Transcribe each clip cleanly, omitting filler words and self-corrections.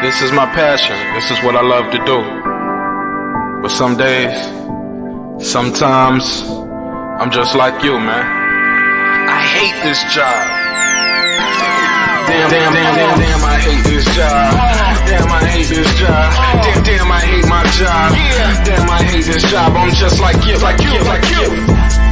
This is my passion. This is what I love to do. But some days, sometimes, I'm just like you, man. I hate this job. Damn, I hate this job. Damn, I hate this job. Damn, I hate my job. Damn, I hate this job. I'm just like you, like you, like you.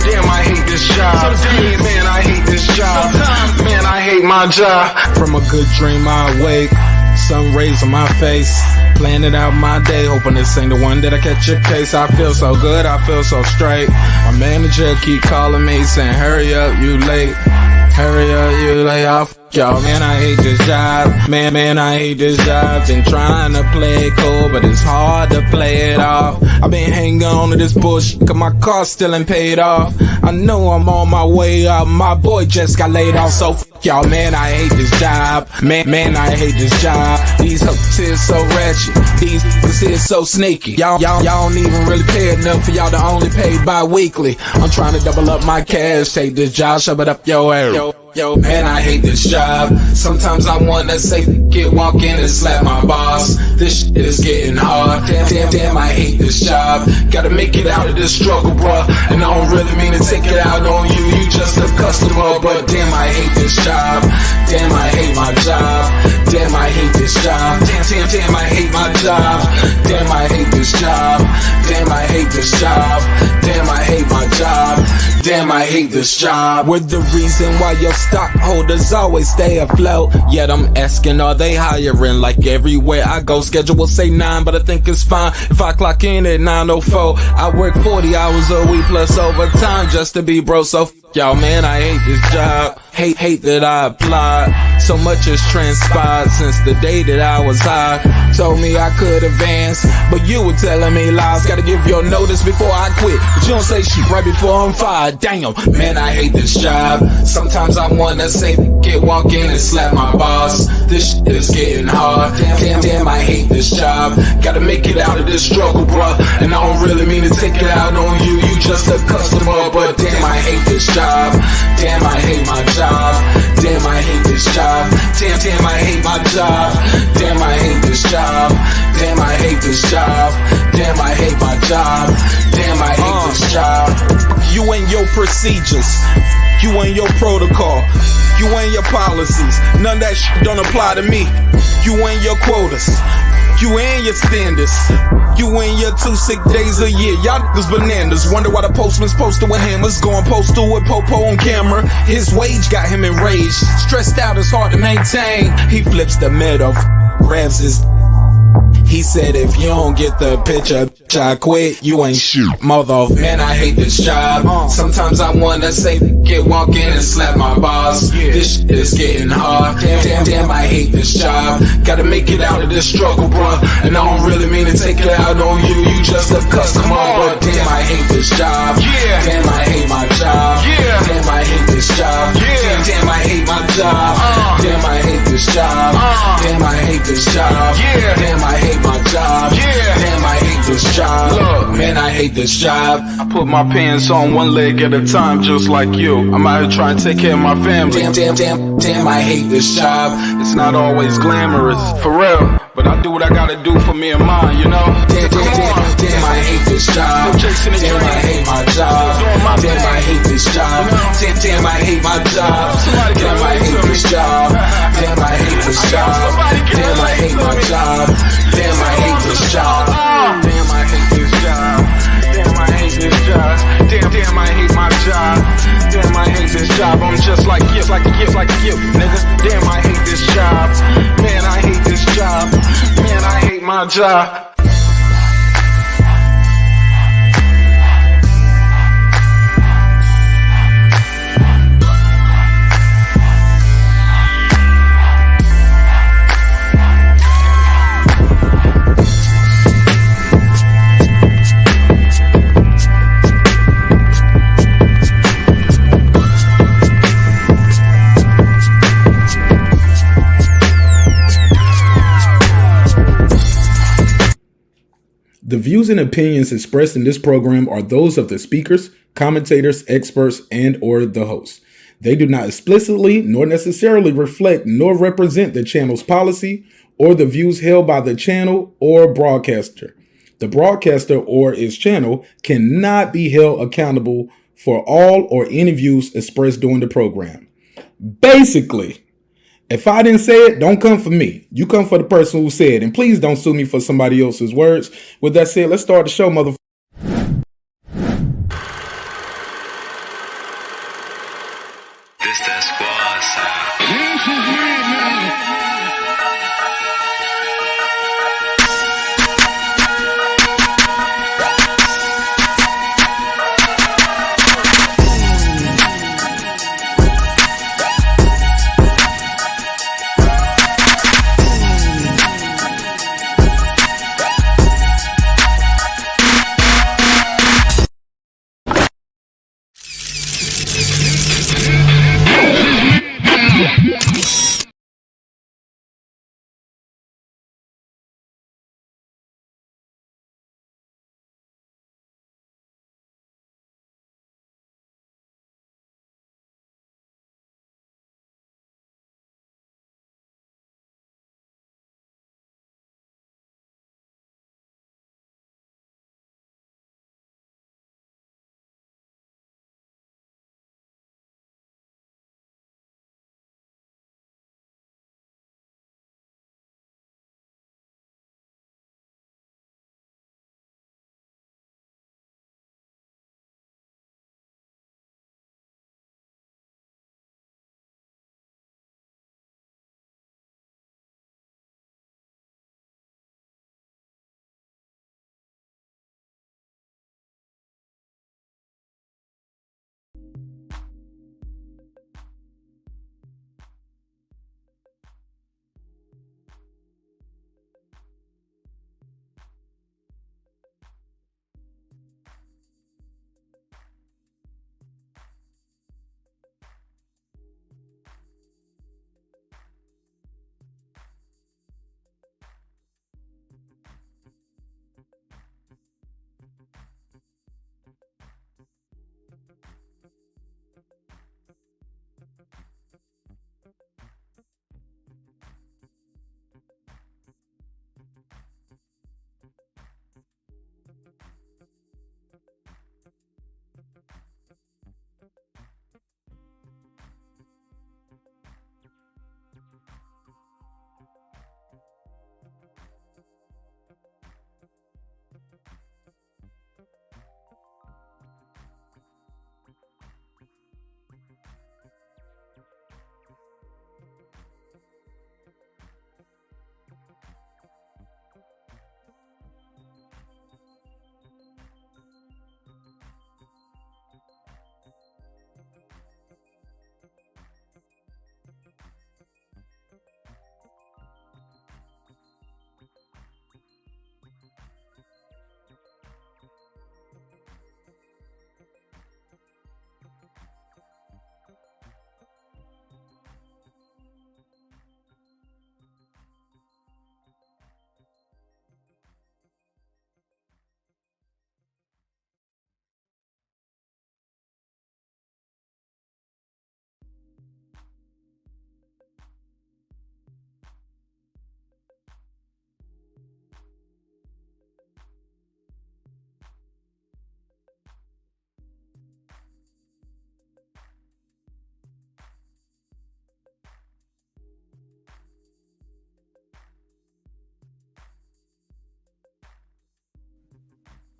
Damn, I hate this job. Man, I hate this job. Man, I hate my job. From a good dream I wake, sun rays on my face, planning out my day, hoping this ain't the one that I catch a case. I feel so good, I feel so straight. My manager keep calling me saying, hurry up, you late. Hurry up, you lay off. Y'all, man, I hate this job. Man, I hate this job. Been trying to play it cool, but it's hard to play it off. I've been hanging on to this bush, cause my car still ain't paid off. I know I'm on my way up, my boy just got laid off, so y'all, man, I hate this job. Man, I hate this job. These hoes here so ratchet, these niggas here so sneaky. Y'all don't even really pay enough for y'all to only pay bi-weekly. I'm trying to double up my cash, take this job, shove it up your ass. Yo, man, I hate this job. Sometimes I wanna say, walk in and slap my boss. This shit is getting hard. Damn, I hate this job. Gotta make it out of this struggle, bruh. And I don't really mean to take it out on you. You just a customer, but damn, I hate this job. Damn, I hate my job. Damn, I hate this job. Damn, I hate my job. Damn, I hate this job. Damn, I hate this job. Damn, I hate my job. Damn, I hate this job. We're the reason why your stockholders always stay afloat. Yet I'm asking, are they hiring? Like everywhere I go, schedule will say 9, but I think it's fine if I clock in at 9:04. I work 40 hours a week plus overtime just to be bro. So y'all, man, I hate this job. Hate that I applied. So much has transpired since the day that I was high. Told me I could advance, but you were telling me lies. Gotta give your notice before I quit, but you don't say shit right before I'm fired. Damn, man, I hate this job. Sometimes I wanna say, walk in and slap my boss. This shit is getting hard. Damn, I hate this job. Gotta make it out of this struggle, bruh. And I don't really mean to take it out on you. You just a customer, but damn, I hate this job. Damn, I hate my job. Damn, I hate this job. Damn, I hate my job. Damn, I hate this job. Damn, I hate this job. Damn, I hate my job. Damn, I hate this job. You and your procedures, you and your protocol, you and your policies, none of that shit don't apply to me. You and your quotas, you and your standards, you and your 2 sick days a year. Y'all niggas bananas. Wonder why the postman's posted with hammers, going postal with Popo on camera. His wage got him enraged, stressed out, it's hard to maintain. He flips the middle, grabs his. He said, if you don't get the picture, I quit, you ain't shoot. Mother, man, I hate this job. Sometimes I wanna say, walk in and slap my boss. This shit is getting hard. Damn, I hate this job. Gotta make it out of this struggle, bruh. And I don't really mean to take it out on you. You just a customer, but damn, I hate this job. Damn, I hate my job. Damn, I hate this job. Damn, I hate my job. Damn, I hate this job. Damn, I hate this job. Damn, I hate my job. Damn, I hate this job. Look, man, I hate this job. I put my pants on one leg at a time, just like you. I'm out here trying to take care of my family. Damn, I hate this job. It's not always glamorous, for real, but I do what I gotta do for me and mine, you know? Damn, I hate this job. Damn, I hate my job. Damn, I hate this job. Damn, I hate my job. Damn, I hate this job. Damn, I hate this job. Damn, I hate my job. Damn, I hate this job. Damn, I hate this job. Damn, I hate this job. Damn, I hate my job. Damn, I hate this job. I'm just like you, nigga. Damn, I hate this job. Man, I hate this job. Man, I hate my job. The views and opinions expressed in this program are those of the speakers, commentators, experts, and/or the host. They do not explicitly nor necessarily reflect nor represent the channel's policy or the views held by the channel or broadcaster. The broadcaster or its channel cannot be held accountable for all or any views expressed during the program. Basically, if I didn't say it, don't come for me. You come for the person who said it. And please don't sue me for somebody else's words. With that said, let's start the show, motherfucker. This that squad sound.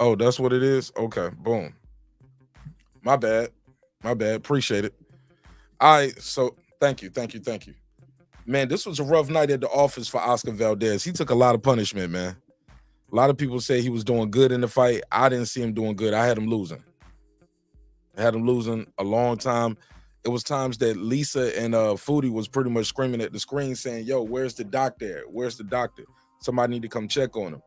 Oh, that's what it is? Okay, boom. My bad. My bad. Appreciate it. All right, so thank you. Man, this was a rough night at the office for Oscar Valdez. He took a lot of punishment, man. A lot of people say he was doing good in the fight. I didn't see him doing good. I had him losing. A long time. It was times that Lisa and Foodie was pretty much screaming at the screen saying, yo, where's the doctor? Where's the doctor? Somebody need to come check on him.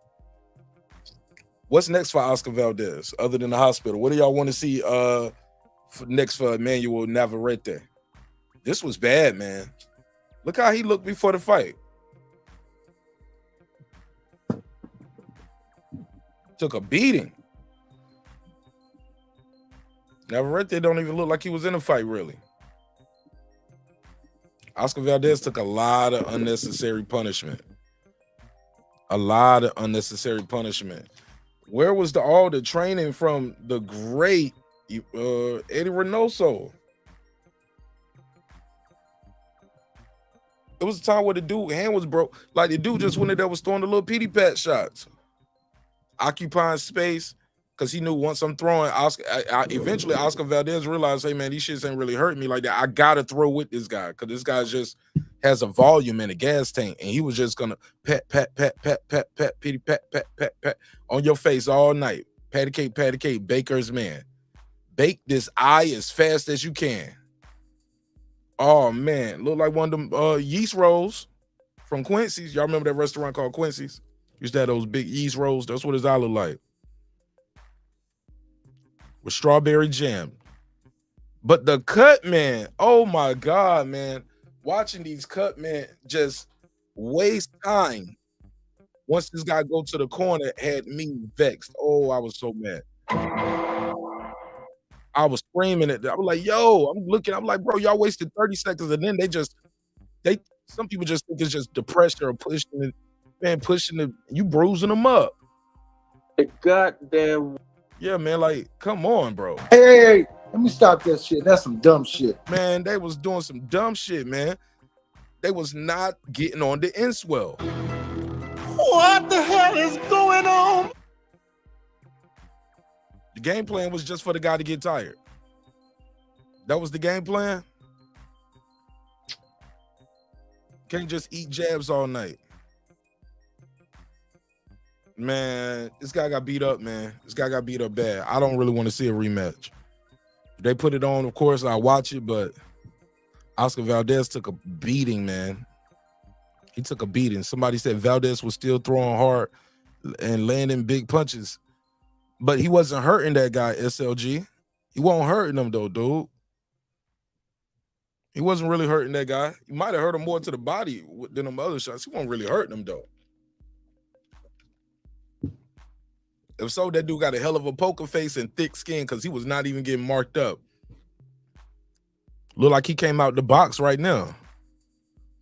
What's next for Oscar Valdez other than the hospital? What do y'all want to see next for Emanuel Navarrete? This was bad, man. Look how he looked before the fight. Took a beating. Navarrete don't even look like he was in a fight, really. Oscar Valdez took a lot of unnecessary punishment. A lot of unnecessary punishment. Where was all the training from the great Eddie Reynoso? It was a time where the dude hand was broke. Like the dude just went in there was throwing the little pity pat shots, occupying space, because he knew once I'm throwing Oscar. Eventually Oscar Valdez realized, hey man, these shits ain't really hurting me like that. I gotta throw with this guy because this guy just has a volume and a gas tank, and he was just gonna pat pat pat pat pat pat pity pat pat pat pat on your face all night. Patty cake, baker's man. Bake this eye as fast as you can. Oh man, look like one of them yeast rolls from Quincy's. Y'all remember that restaurant called Quincy's? Used to have those big yeast rolls. That's what his eye look like. With strawberry jam. But the cut man, oh my God, man. Watching these cut men just waste time. Once this guy go to the corner, had me vexed. Oh, I was so mad. I was screaming at them. I was like, yo, I'm like, bro, y'all wasted 30 seconds. And then some people just think it's just the pressure of pushing you bruising them up. The goddamn. Yeah, man, like, come on, bro. Hey, let me stop that shit. That's some dumb shit. Man, they was doing some dumb shit, man. They was not getting on the inswell. What the hell is going on? The game plan was just for the guy to get tired. That was the game plan. Can't just eat jabs all night. Man, this guy got beat up, man. This guy got beat up bad. I don't really want to see a rematch. If they put it on, of course, I'll watch it, but Oscar Valdez took a beating, man. He took a beating. Somebody said Valdez was still throwing hard and landing big punches. But he wasn't hurting that guy, SLG. He wasn't hurting him, though, dude. He wasn't really hurting that guy. He might have hurt him more to the body than them other shots. He wasn't really hurting him, though. If so, that dude got a hell of a poker face and thick skin because he was not even getting marked up. Look like he came out the box right now.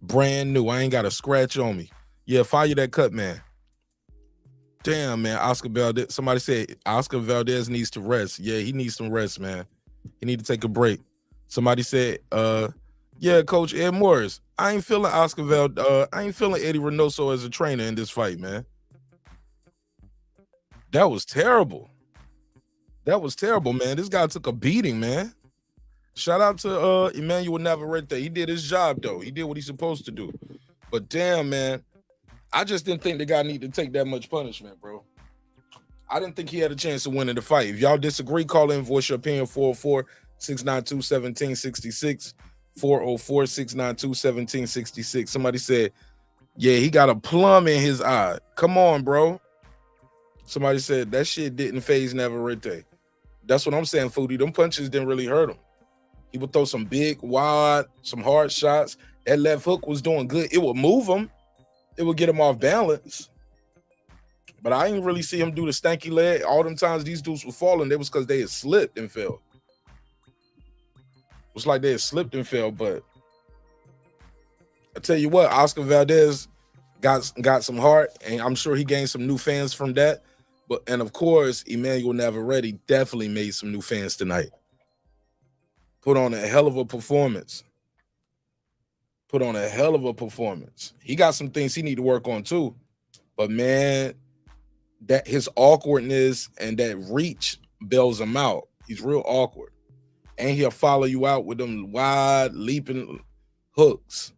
Brand new. I ain't got a scratch on me. Yeah, fire that cut, man. Damn, man. Oscar Valdez. Somebody said Oscar Valdez needs to rest. Yeah, he needs some rest, man. He need to take a break. Somebody said, yeah, Coach Ed Morris. I ain't feeling I ain't feeling Eddie Reynoso as a trainer in this fight, man. That was terrible. That was terrible, man. This guy took a beating, man. Shout out to Emanuel Navarrete. He did his job, though. He did what he's supposed to do. But damn, man, I just didn't think the guy needed to take that much punishment, bro. I didn't think he had a chance of winning the fight. If y'all disagree, call in, voice your opinion, 404-692-1766, 404-692-1766. Somebody said, yeah, he got a plum in his eye. Come on, bro. Somebody said that shit didn't phase Navarrete. That's what I'm saying, Foodie. Them punches didn't really hurt him. He would throw some big, wide, some hard shots. That left hook was doing good. It would move him. It would get him off balance. But I didn't really see him do the stanky leg. All them times these dudes were falling, it was because they had slipped and fell. It was like they had slipped and fell, but I tell you what, Oscar Valdez got some heart, and I'm sure he gained some new fans from that. And of course, Emanuel Navarrete definitely made some new fans tonight. Put on a hell of a performance. He got some things he need to work on too. But man, that his awkwardness and that reach bails him out. He's real awkward. And he'll follow you out with them wide leaping hooks.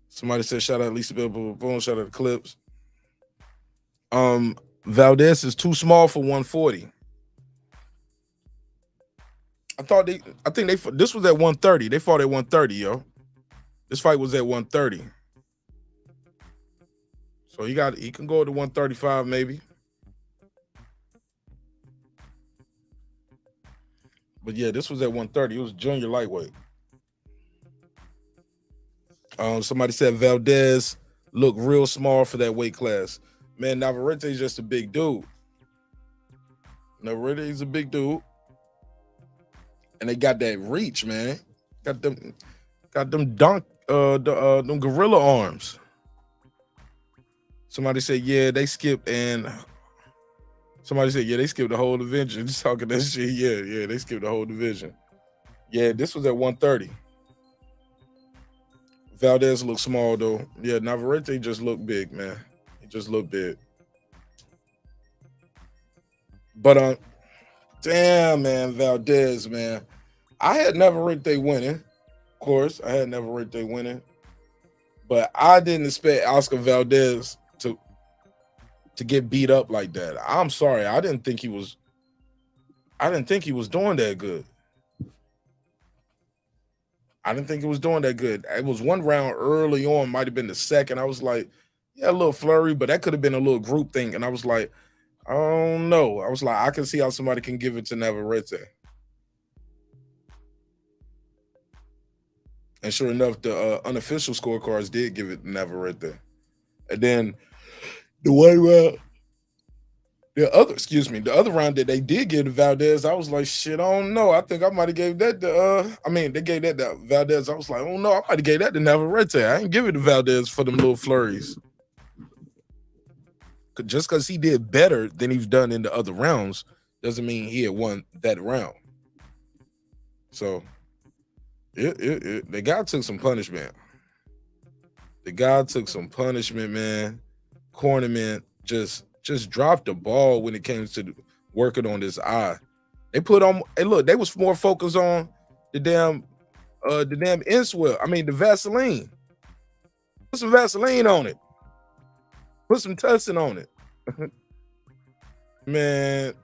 Somebody said, shout out Lisa Bill, boom, shout out the Clips. Valdez is too small for 140. This was at 130. They fought at 130, yo. This fight was at 130. So he can go to 135 maybe. But yeah, this was at 130. It was junior lightweight. Somebody said Valdez looked real small for that weight class. Man, Navarrete is just a big dude. Navarrete is a big dude. And they got that reach, man. Got them gorilla arms. Somebody said, yeah, they skipped, and somebody said, yeah, they skipped the whole division. Just talking that shit. Yeah, they skipped the whole division. Yeah, this was at 130. Valdez looked small though. Yeah, Navarrete just looked big, man. He just looked big. But damn, man, Valdez, man. I had Navarrete winning. Of course, I had Navarrete winning. But I didn't expect Oscar Valdez to get beat up like that. I'm sorry. I didn't think he was doing that good. I didn't think it was doing that good. It was one round early on, might have been the second. I was like, yeah, a little flurry, but that could have been a little group thing. And I was like, I don't know. I was like, I can see how somebody can give it to Navarrete. And sure enough, the unofficial scorecards did give it to Navarrete. And then the one round, the other round that they did give to Valdez, I was like, shit, I don't know. I think I might have gave that to they gave that to Valdez. I was like, oh no, I might have gave that to Navarrete. I ain't give it to Valdez for them little flurries. Just because he did better than he's done in the other rounds doesn't mean he had won that round. So the guy took some punishment. The guy took some punishment, man. Cornerman just dropped the ball when it came to working on this eye. They put on, hey, look, they was more focused on the damn inswell. I mean, the Vaseline. Put some Vaseline on it. Put some tussin on it. Man,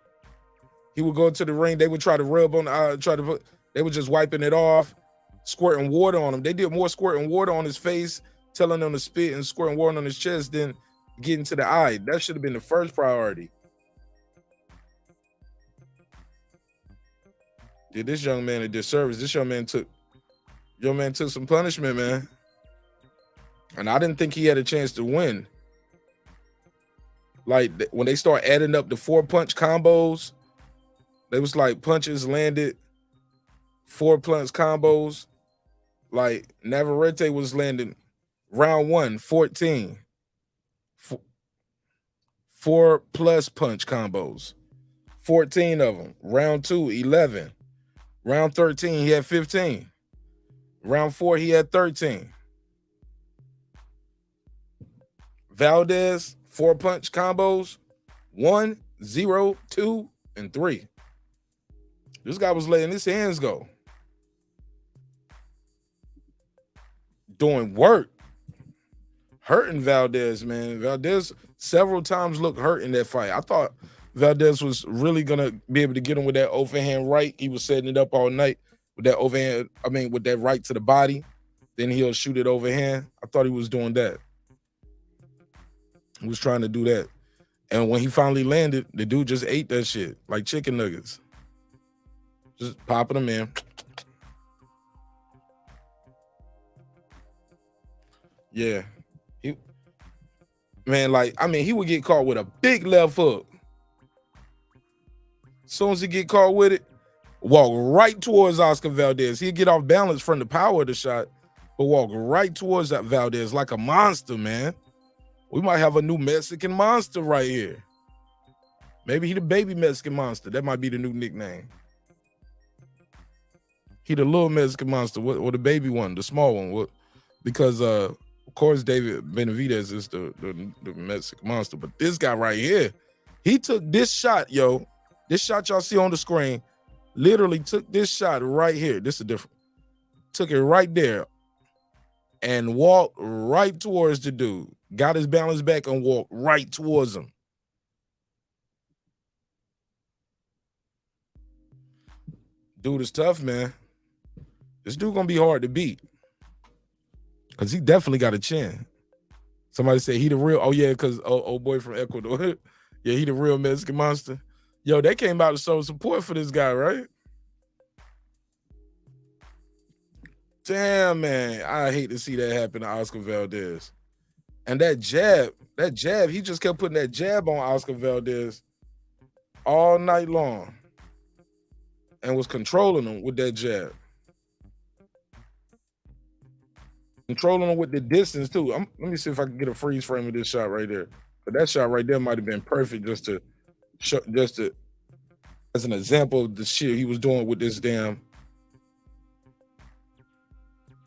he would go to the ring. They would try to rub on the eye, they were just wiping it off, squirting water on him. They did more squirting water on his face, telling him to spit, and squirting water on his chest than getting to the eye. That should have been the first priority. Did this young man a disservice. This young man took some punishment, man. And I didn't think he had a chance to win. Like, when they start adding up the 4-punch combos, they was like punches landed, 4-punch combos. Like, Navarrete was landing round 1, 14. 4+ punch combos, 14 of them. Round 2, 11. Round 13, he had 15. Round 4, he had 13. Valdez, 4-punch combos, 1, 0, 2, and 3. This guy was letting his hands go. Doing work. Hurting Valdez, man. Valdez several times looked hurt in that fight. I thought Valdez was really gonna be able to get him with that overhand right. He was setting it up all night with that overhand, with that right to the body. Then he'll shoot it overhand. I thought he was doing that. He was trying to do that. And when he finally landed, the dude just ate that shit like chicken nuggets. Just popping them in. Yeah. He would get caught with a big left hook. As soon as he get caught with it, walk right towards Oscar Valdez. He'd get off balance from the power of the shot, but walk right towards that Valdez like a monster, man. We might have a new Mexican monster right here. Maybe he the baby Mexican monster. That might be the new nickname. He the little Mexican monster, or the baby one, the small one. What? Because of course, David Benavidez is the Mexican monster, but this guy right here, he took this shot, yo. This shot y'all see on the screen, literally took this shot right here. This is different. Took it right there and walked right towards the dude. Got his balance back and walked right towards him. Dude is tough, man. This dude gonna be hard to beat. Because he definitely got a chin. Somebody said he the real, oh yeah, because old boy from Ecuador. Yeah, he the real Mexican monster. Yo, they came out to show support for this guy, right? Damn, man. I hate to see that happen to Oscar Valdez. And that jab, he just kept putting that jab on Oscar Valdez all night long and was controlling him with that jab. Controlling him with the distance too. Let me see if I can get a freeze frame of this shot right there. But that shot right there might have been perfect just to show, just to as an example of the shit he was doing with this damn.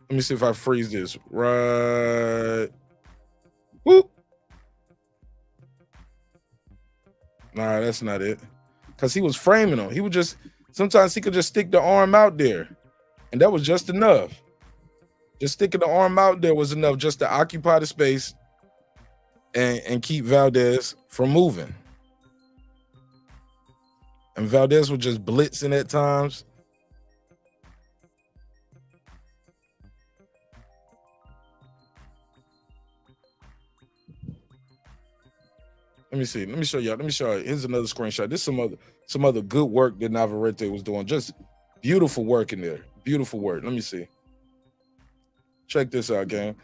Let me see if I freeze this. Right. Whoop. Nah, that's not it. Because he was framing him. He would just, sometimes he could just stick the arm out there. And that was just enough. Just sticking the arm out there was enough just to occupy the space and keep Valdez from moving. And Valdez was just blitzing at times. Let me see. Let me show y'all. Let me show you. Here's another screenshot. This is some other good work that Navarrete was doing. Just beautiful work in there. Beautiful work. Let me see. Check this out, gang.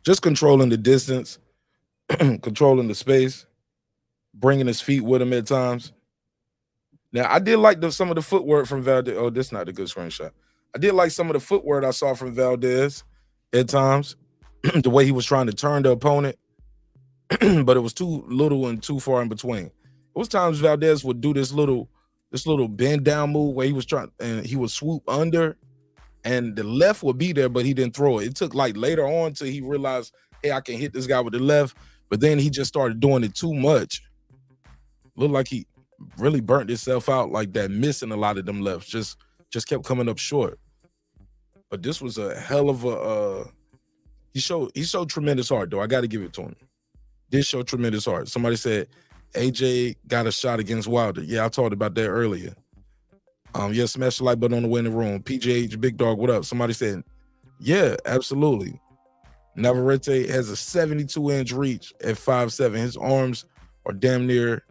Just controlling the distance, controlling the space, bringing his feet with him at times. Now, I did like some of the footwork from Valdez. Oh, this is not a good screenshot. I did like some of the footwork I saw from Valdez at times. The way he was trying to turn the opponent, but it was too little and too far in between. It was times Valdez would do this little bend down move where he was trying and he would swoop under and the left would be there, but he didn't throw it. It took like later on till he realized, hey, I can hit this guy with the left, but then he just started doing it too much. Looked like he really burnt himself out like that, missing a lot of them lefts, just kept coming up short. But this was a hell of a he showed tremendous heart, though. I got to give it to him. Did show tremendous heart. Somebody said AJ got a shot against Wilder. Yeah, I talked about that earlier. Yeah, smash the like button on the way in the room. PJH, big dog, what up? Somebody said, yeah, absolutely. Navarrete has a 72-inch reach at 5'7". His arms are damn near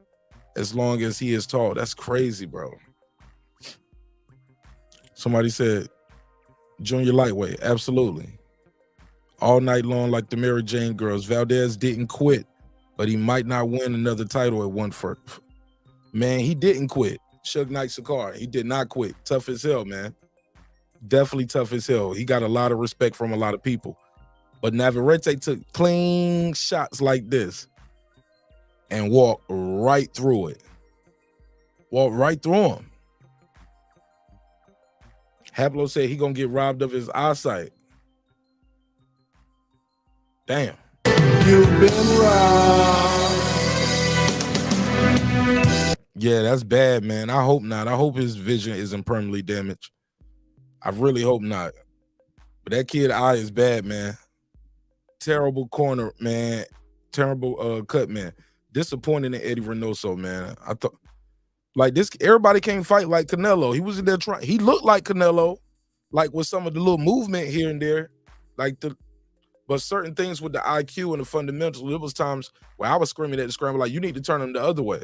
as long as he is tall. That's crazy, bro. Somebody said, junior lightweight. Absolutely. All night long like the Mary Jane girls. Valdez didn't quit, but he might not win another title at 140. Man, he didn't quit. Suge Knight Sakar, he did not quit. Tough as hell, man. Definitely tough as hell. He got a lot of respect from a lot of people. But Navarrete took clean shots like this and walked right through it. Walked right through him. Hablo said he gonna get robbed of his eyesight. Damn. You've been robbed. Yeah, that's bad, man. I hope not. I hope his vision isn't permanently damaged. I really hope not. But that kid eye is bad, man. Terrible corner, man. Terrible cut, man. Disappointing in Eddie Reynoso, man. I thought like this, everybody can't fight like Canelo. He was in there trying, he looked like Canelo, like with some of the little movement here and there, but certain things with the IQ and the fundamentals, there was times where I was screaming at the scramble, like, you need to turn him the other way.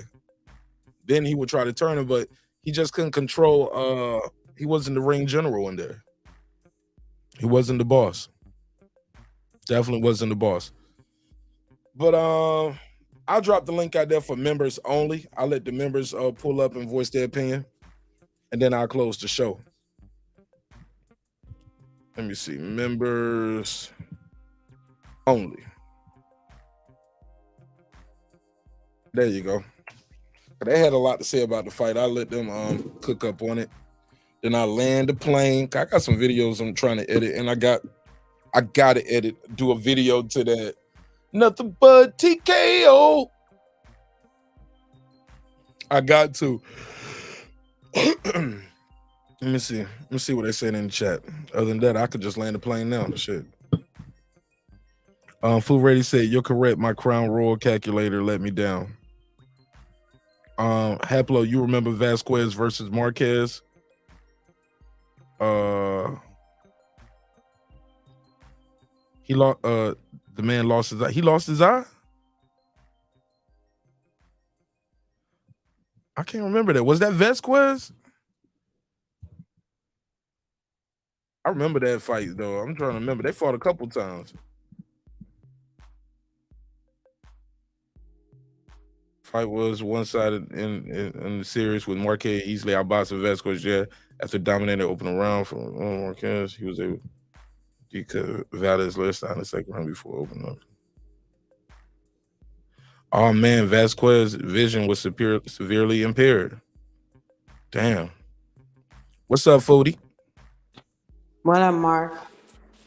Then he would try to turn him, but he just couldn't control. He wasn't the ring general in there. He wasn't the boss. Definitely wasn't the boss. But I'll drop the link out there for members only. I'll let the members pull up and voice their opinion, and then I'll close the show. Let me see. Members only. There you go. They had a lot to say about the fight. I let them cook up on it. Then I land the plane. I got some videos I'm trying to edit, and I gotta edit, do a video to that. Nothing but TKO. I got to. Let me see. Let me see what they said in the chat. Other than that, I could just land the plane now. Shit. Food Ready said, you're correct. My Crown Royal calculator let me down. Haplo, you remember Vasquez versus Marquez? He lost. The man lost his eye. He lost his eye. I can't remember that. Was that Vasquez? I remember that fight though. I'm trying to remember. They fought a couple times. Fight was one-sided in the series with Marquez easily outboxing Vasquez after dominating the opening round from Marquez. He was able to cut Valdez last time in the second round before opening up. Oh man, Vasquez's vision was severely impaired. Damn. What's up, Foodie? What up, Mark?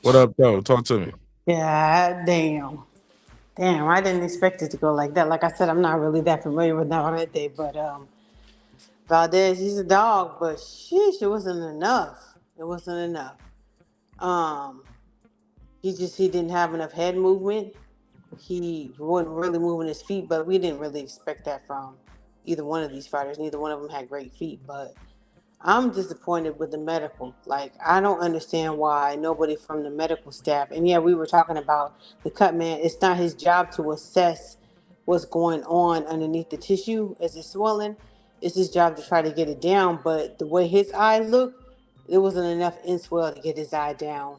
What up, though? Talk to me. Yeah, damn. Damn, I didn't expect it to go like that. Like I said, I'm not really that familiar with Navarrete, but Valdez, he's a dog, but sheesh, it wasn't enough. It wasn't enough. Um, he didn't have enough head movement. He wasn't really moving his feet, but we didn't really expect that from either one of these fighters. Neither one of them had great feet, but I'm disappointed with the medical. Like, I don't understand why nobody from the medical staff, and yeah, we were talking about the cut man. It's not his job to assess what's going on underneath the tissue as it's swelling. It's his job to try to get it down. But the way his eye looked, there wasn't enough in swell to get his eye down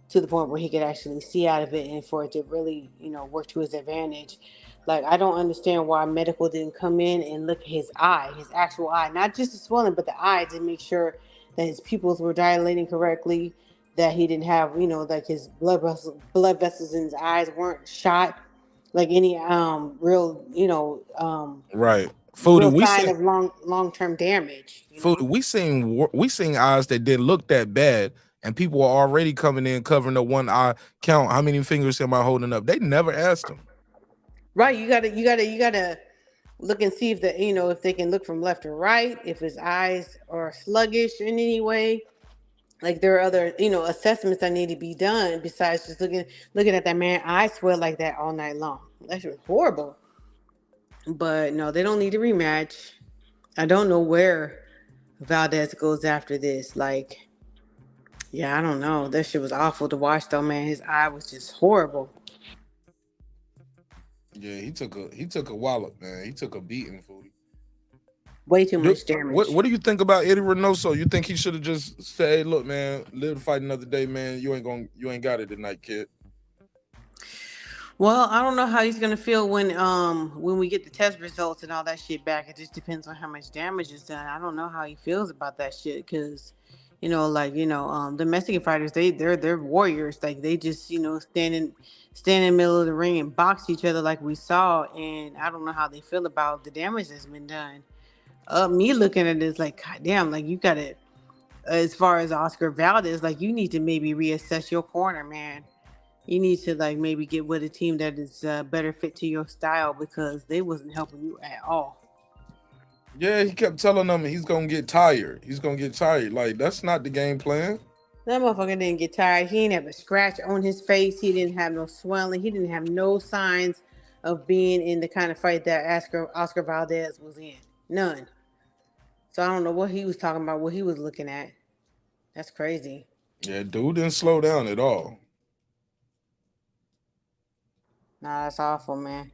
to the point where he could actually see out of it and for it to really, work to his advantage. Like, I don't understand why medical didn't come in and look at his eye, his actual eye, not just the swelling, but the eye, to make sure that his pupils were dilating correctly, that he didn't have, like his blood vessels in his eyes weren't shot, like any real, Right. real Foodie, we sign seen of long-term damage. Foodie, we seen eyes that didn't look that bad, and people were already coming in covering the one eye count. How many fingers am I holding up? They never asked him. Right, you gotta look and see if if they can look from left or right, if his eyes are sluggish in any way. Like, there are other assessments that need to be done besides just looking at that man eye swell like that all night long. That shit was horrible. But no, they don't need a rematch. I don't know where Valdez goes after this. Like, yeah, I don't know. That shit was awful to watch though, man. His eye was just horrible. Yeah, he took a wallop, man. He took a beating, Foodie. Way too much damage. What do you think about Eddie Reynoso? You think he should have just said, "Hey, look, man, live to fight another day, man. You ain't got it tonight, kid." Well, I don't know how he's gonna feel when we get the test results and all that shit back. It just depends on how much damage is done. I don't know how he feels about that shit because, the Mexican fighters, they're warriors. Like, they just stand in the middle of the ring and box each other like we saw. And I don't know how they feel about the damage that's been done. Me looking at it is like, God damn, like, you gotta, as far as Oscar Valdez, like, you need to maybe reassess your corner, man. You need to, like, maybe get with a team that is better fit to your style because they wasn't helping you at all. Yeah, he kept telling them he's gonna get tired. He's gonna get tired. Like, that's not the game plan. That motherfucker didn't get tired. He didn't have a scratch on his face. He didn't have no swelling. He didn't have no signs of being in the kind of fight that Oscar Valdez was in. None. So I don't know what he was talking about, what he was looking at. That's crazy. Yeah, dude didn't slow down at all. Nah, that's awful, man.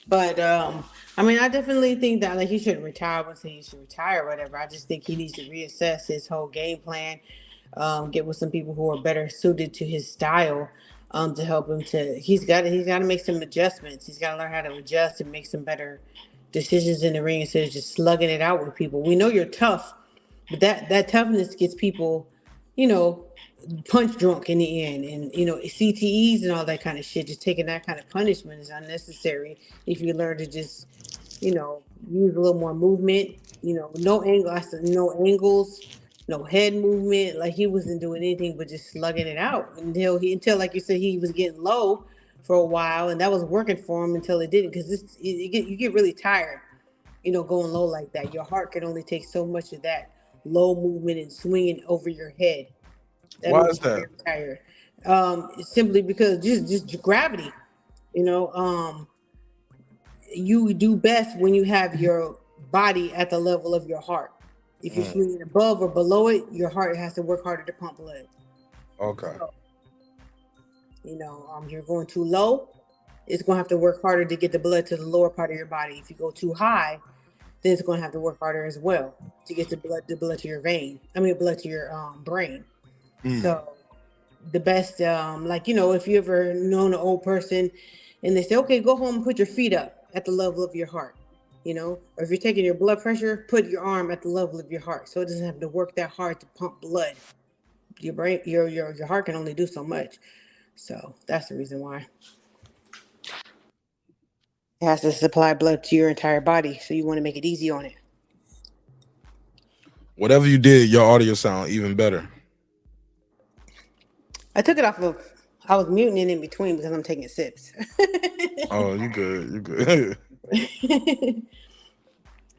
But I definitely think that, like, he shouldn't retire once he should retire or whatever. I just think he needs to reassess his whole game plan. Get with some people who are better suited to his style, to help him he's got to make some adjustments. He's got to learn how to adjust and make some better decisions in the ring instead of just slugging it out with people. We know you're tough, but that toughness gets people, punch drunk in the end, and CTEs and all that kind of shit. Just taking that kind of punishment is unnecessary if you learn to just use a little more movement. No angle. I said no angles, no head movement. Like, he wasn't doing anything but just slugging it out until like you said, he was getting low for a while, and that was working for him until it didn't. Because you get really tired, going low like that. Your heart can only take so much of that low movement and swinging over your head. Why is that? Tired. Simply because just gravity. You do best when you have your body at the level of your heart. If you're swinging above or below it, your heart has to work harder to pump blood. Okay. So, you're going too low, it's going to have to work harder to get the blood to the lower part of your body. If you go too high, then it's going to have to work harder as well to get the blood to your blood to your brain. So the best, if you ever known an old person and they say, okay, go home and put your feet up at the level of your heart. or if you're taking your blood pressure, put your arm at the level of your heart, so it doesn't have to work that hard to pump blood. Your brain, your heart can only do so much, so that's the reason why it has to supply blood to your entire body. So you want to make it easy on it. Whatever you did, your audio sound even better. I took it off of. I was muting it in between because I'm taking sips. Oh, you good? You good?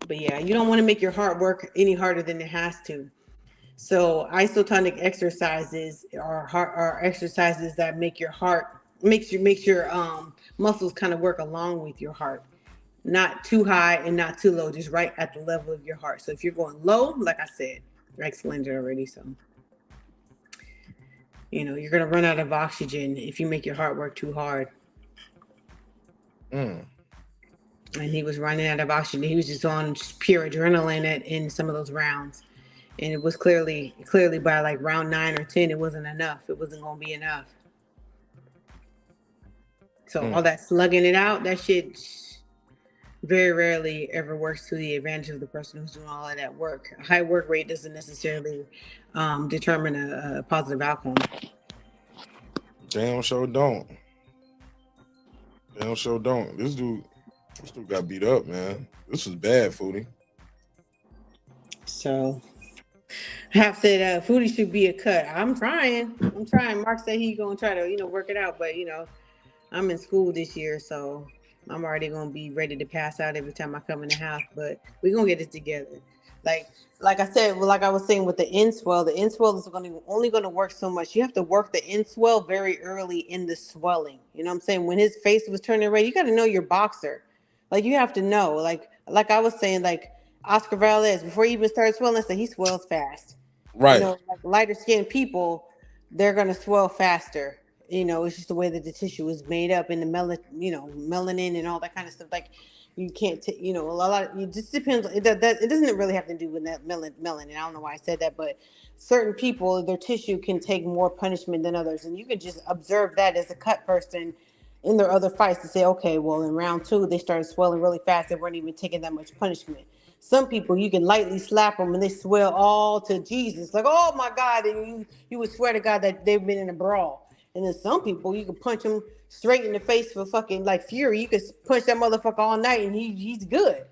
But yeah, you don't want to make your heart work any harder than it has to. So isotonic exercises are exercises that make your heart makes your muscles kind of work along with your heart, not too high and not too low, just right at the level of your heart. So if you're going low, like I said, I explained it already. So you're gonna run out of oxygen if you make your heart work too hard. And he was running out of oxygen. He was just on pure adrenaline in some of those rounds. And it was clearly by like round 9 or 10, it wasn't enough. It wasn't going to be enough. So all that slugging it out, that shit very rarely ever works to the advantage of the person who's doing all of that work. A high work rate doesn't necessarily determine a positive outcome. Damn sure don't. Damn sure don't. This dude got beat up, man. This was bad, Foodie. So Hap said Foodie should be a cut. I'm trying. Mark said he's gonna try to, work it out, but I'm in school this year, so I'm already gonna be ready to pass out every time I come in the house. But we're gonna get it together. Like I said, like I was saying with the inswell is only gonna work so much. You have to work the inswell very early in the swelling. You know what I'm saying? When his face was turning red, you got to know your boxer. Like you have to know. Like I was saying, like Oscar Valdez, before he even started swelling, he swells fast. Right. Like lighter skinned people, they're gonna swell faster. It's just the way that the tissue is made up and the melanin and all that kind of stuff. Like you can't, a lot. It just depends. It doesn't really have to do with that melanin. I don't know why I said that, but certain people, their tissue can take more punishment than others, and you can just observe that as a cut person in their other fights to say, okay, well, in round 2 they started swelling really fast. They weren't even taking that much punishment. Some people you can lightly slap them and they swell all to Jesus, like oh my God, and you would swear to God that they've been in a brawl. And then some people you can punch them straight in the face for fucking like fury. You can punch that motherfucker all night and he's good,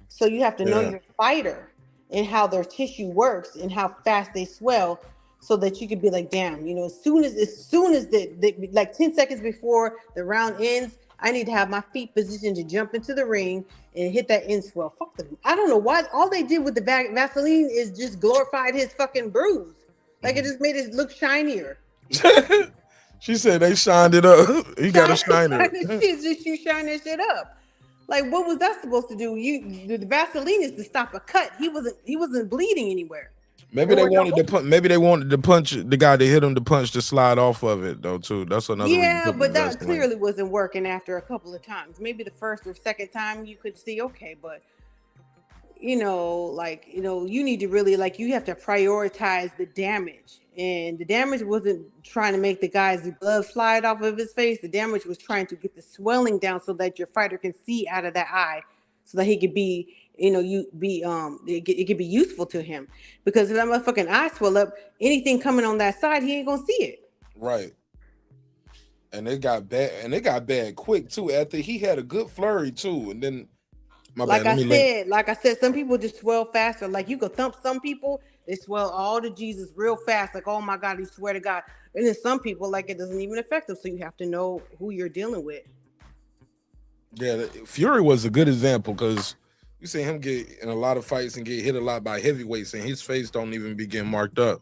So you have to know your fighter and how their tissue works and how fast they swell, so that you could be like, damn, as soon as the like 10 seconds before the round ends, I need to have my feet positioned to jump into the ring and hit that end swell. Fuck them. I don't know why. All they did with the Vaseline is just glorified his fucking bruise. Like it just made it look shinier. She said they shined it up. He got a shiner. You shine that shit up. Like what was that supposed to do? The Vaseline is to stop a cut. He wasn't bleeding anywhere. Maybe they wanted to punch the guy that hit him to punch to slide off of it though too. That's another reason. Yeah, but that clearly wasn't working after a couple of times. Maybe the first or second time you could see okay, but you need to really you have to prioritize the damage. And the damage wasn't trying to make the guy's blood slide off of his face. The damage was trying to get the swelling down so that your fighter can see out of that eye, so that he could be, it could be useful to him. Because if that motherfucking eye swell up, anything coming on that side, he ain't gonna see it. Right. And it got bad quick too. After he had a good flurry too, and then like I said, some people just swell faster. Like you could thump some people, they swell all to Jesus real fast. Like, oh my God, he swear to God. And then some people, like it doesn't even affect them. So you have to know who you're dealing with. Yeah, Fury was a good example because you see him get in a lot of fights and get hit a lot by heavyweights, and his face don't even be getting marked up.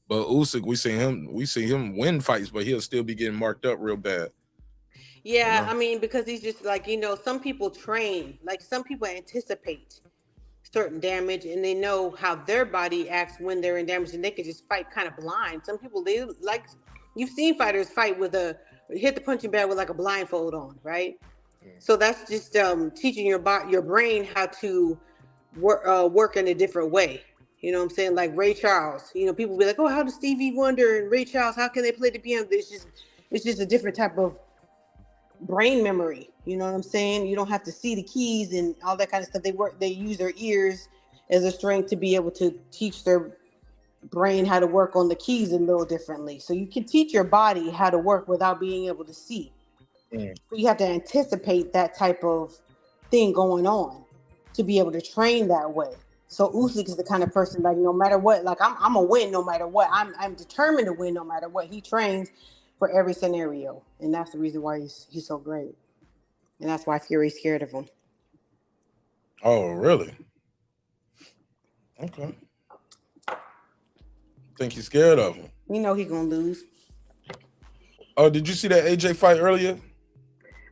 But Usyk, we see him win fights, but he'll still be getting marked up real bad. Yeah, I mean, because he's just like, some people train, like some people anticipate certain damage and they know how their body acts when they're in damage, and they can just fight kind of blind. Some people, they like, you've seen fighters fight hit the punching bag with like a blindfold on, right? So that's just teaching your brain how to work in a different way. You know what I'm saying? Like Ray Charles, people be like, oh, how does Stevie Wonder and Ray Charles, how can they play the piano? It's just a different type of brain memory. You know what I'm saying? You don't have to see the keys and all that kind of stuff. They use their ears as a strength to be able to teach their brain how to work on the keys a little differently. So you can teach your body how to work without being able to see. Mm. So you have to anticipate that type of thing going on to be able to train that way. So Usyk is the kind of person like no matter what, like I'm gonna win no matter what. I'm determined to win no matter what. He trains for every scenario, and that's the reason why he's so great, and that's why Fury's scared of him. Oh, really? Okay. Think you're scared of him? You know he's gonna lose. Oh, did you see that AJ fight earlier?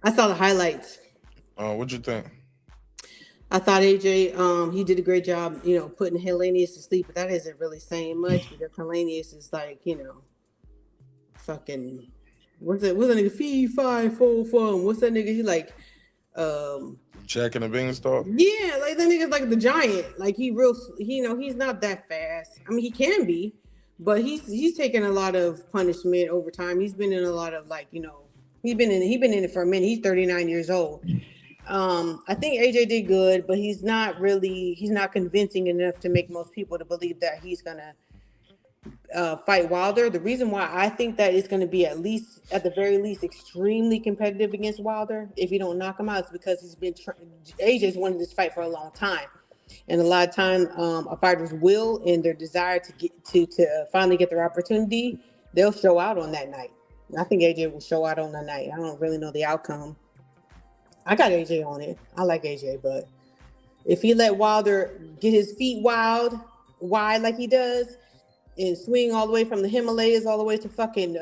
I saw the highlights. What'd you think? I thought AJ, he did a great job, you know, putting Hellenius to sleep, but that isn't really saying much because Hellenius is like, you know, fucking, what's that nigga? Fee, 5, 4, 4. What's that nigga? He like, Jack and the Beanstalk? yeah, like that nigga's like the giant. Like you know, he's not that fast. I mean, he can be, but he's taken a lot of punishment over time. He's been in a lot of like, you know, he's been in it for a minute. He's 39 years old. I think AJ did good, but he's not convincing enough to make most people to believe that he's gonna fight Wilder. The reason why I think that it's gonna be at the very least extremely competitive against Wilder if you don't knock him out is because he's been AJ's wanted this fight for a long time, and a lot of time a fighter's will and their desire to get to finally get their opportunity, they'll show out on that night. I think AJ will show out on that night. I don't really know the outcome. I got AJ on it. I like AJ, but if he let Wilder get his feet wide like he does and swing all the way from the Himalayas all the way to fucking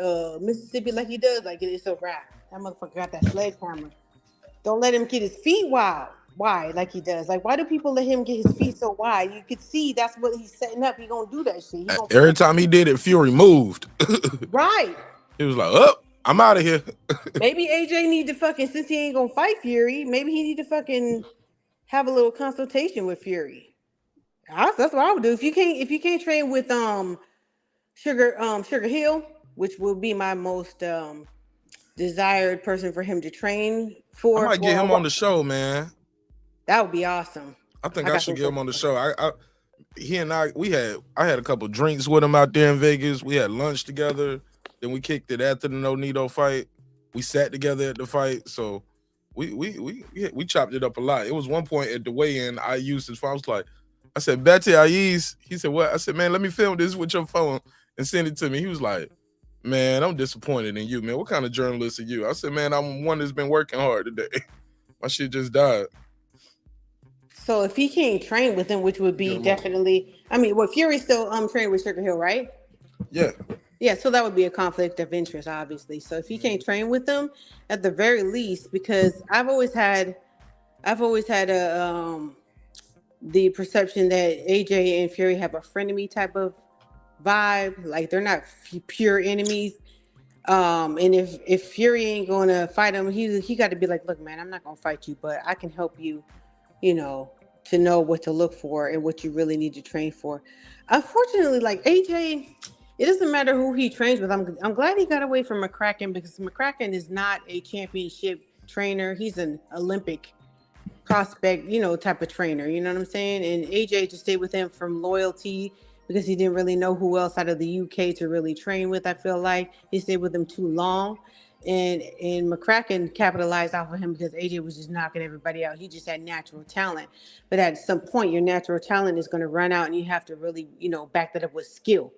Mississippi like he does, like it's a wrap. That motherfucker got that sledgehammer. Don't let him get his feet wide like he does. Like, why do people let him get his feet so wide? You could see that's what he's setting up. He gonna do that shit. Every time he did it, Fury moved. Right. He was like, "Oh, I'm out of here." Maybe AJ need to fucking, since he ain't gonna fight Fury, maybe he need to fucking have a little consultation with Fury. That's what I would do. If you can't train with Sugar Hill, which will be my most desired person for him to train for. I might get him on the show, man. That would be awesome. I think I should get him on the show. I had a couple drinks with him out there in Vegas. We had lunch together. Then we kicked it after the No Nito fight. We sat together at the fight, so we chopped it up a lot. It was one point at the weigh-in, I used his phone. I said, "Betty Ayes." He said, "What?" I said, "Man, let me film this with your phone and send it to me." He was like, "Man, I'm disappointed in you, man. What kind of journalist are you?" I said, "Man, I'm one that's been working hard today. My shit just died." So if he can't train with him, which would be definitely, I mean, Fury still training with Sugar Hill, right? Yeah. Yeah, so that would be a conflict of interest, obviously. So if he can't train with them, at the very least, because I've always had the perception that AJ and Fury have a frenemy type of vibe, like they're not pure enemies. And if Fury ain't gonna fight him, he got to be like, "Look, man, I'm not gonna fight you, but I can help you, you know, to know what to look for and what you really need to train for." Unfortunately, like AJ. It doesn't matter who he trains with. I'm glad he got away from McCracken because McCracken is not a championship trainer. He's an Olympic prospect, you know, type of trainer. You know what I'm saying? And AJ just stayed with him from loyalty because he didn't really know who else out of the UK to really train with. I feel like he stayed with him too long. And McCracken capitalized off of him because AJ was just knocking everybody out. He just had natural talent. But at some point, your natural talent is going to run out and you have to really, you know, back that up with skill.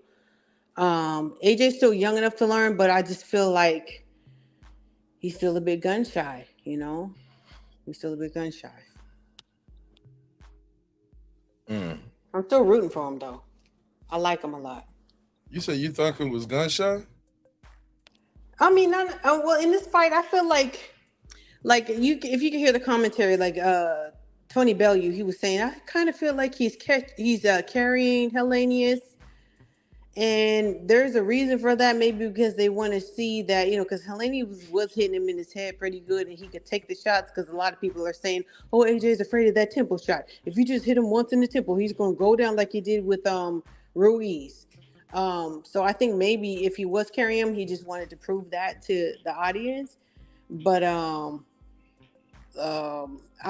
AJ's still young enough to learn, but I just feel like he's still a bit gun shy, you know? He's still a bit gun shy. I'm still rooting for him though. I like him a lot. You said you thought he was gun shy? I mean, well, in this fight, I feel like if you can hear the commentary, like Tony Bellew, he was saying, I kind of feel like he's carrying Hellenius. And there's a reason for that, maybe because they want to see that, you know, because Hellenius was hitting him in his head pretty good and he could take the shots because a lot of people are saying, oh, AJ's afraid of that temple shot. If you just hit him once in the temple, he's going to go down like he did with Ruiz. So I think maybe if he was carrying him, he just wanted to prove that to the audience. But I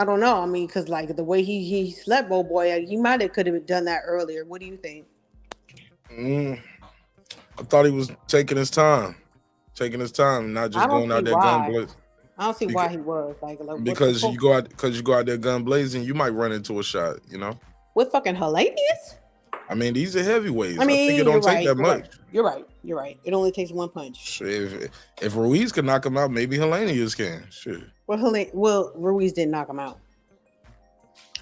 don't know. I mean, because like the way he slept, old boy, he might have could have done that earlier. What do you think? I thought he was taking his time, not I just don't going see out there gun why. blazing. I don't see why Because, he was like what's the because point? you go out there gun blazing, you might run into a shot. You know, With fucking Hellenius? I mean, these are heavyweights. I I think it mean, you're don't take right. that much. You're right. It only takes one punch. Shit, if Ruiz could knock him out, maybe Hellenius can. Shit. Well, Ruiz didn't knock him out.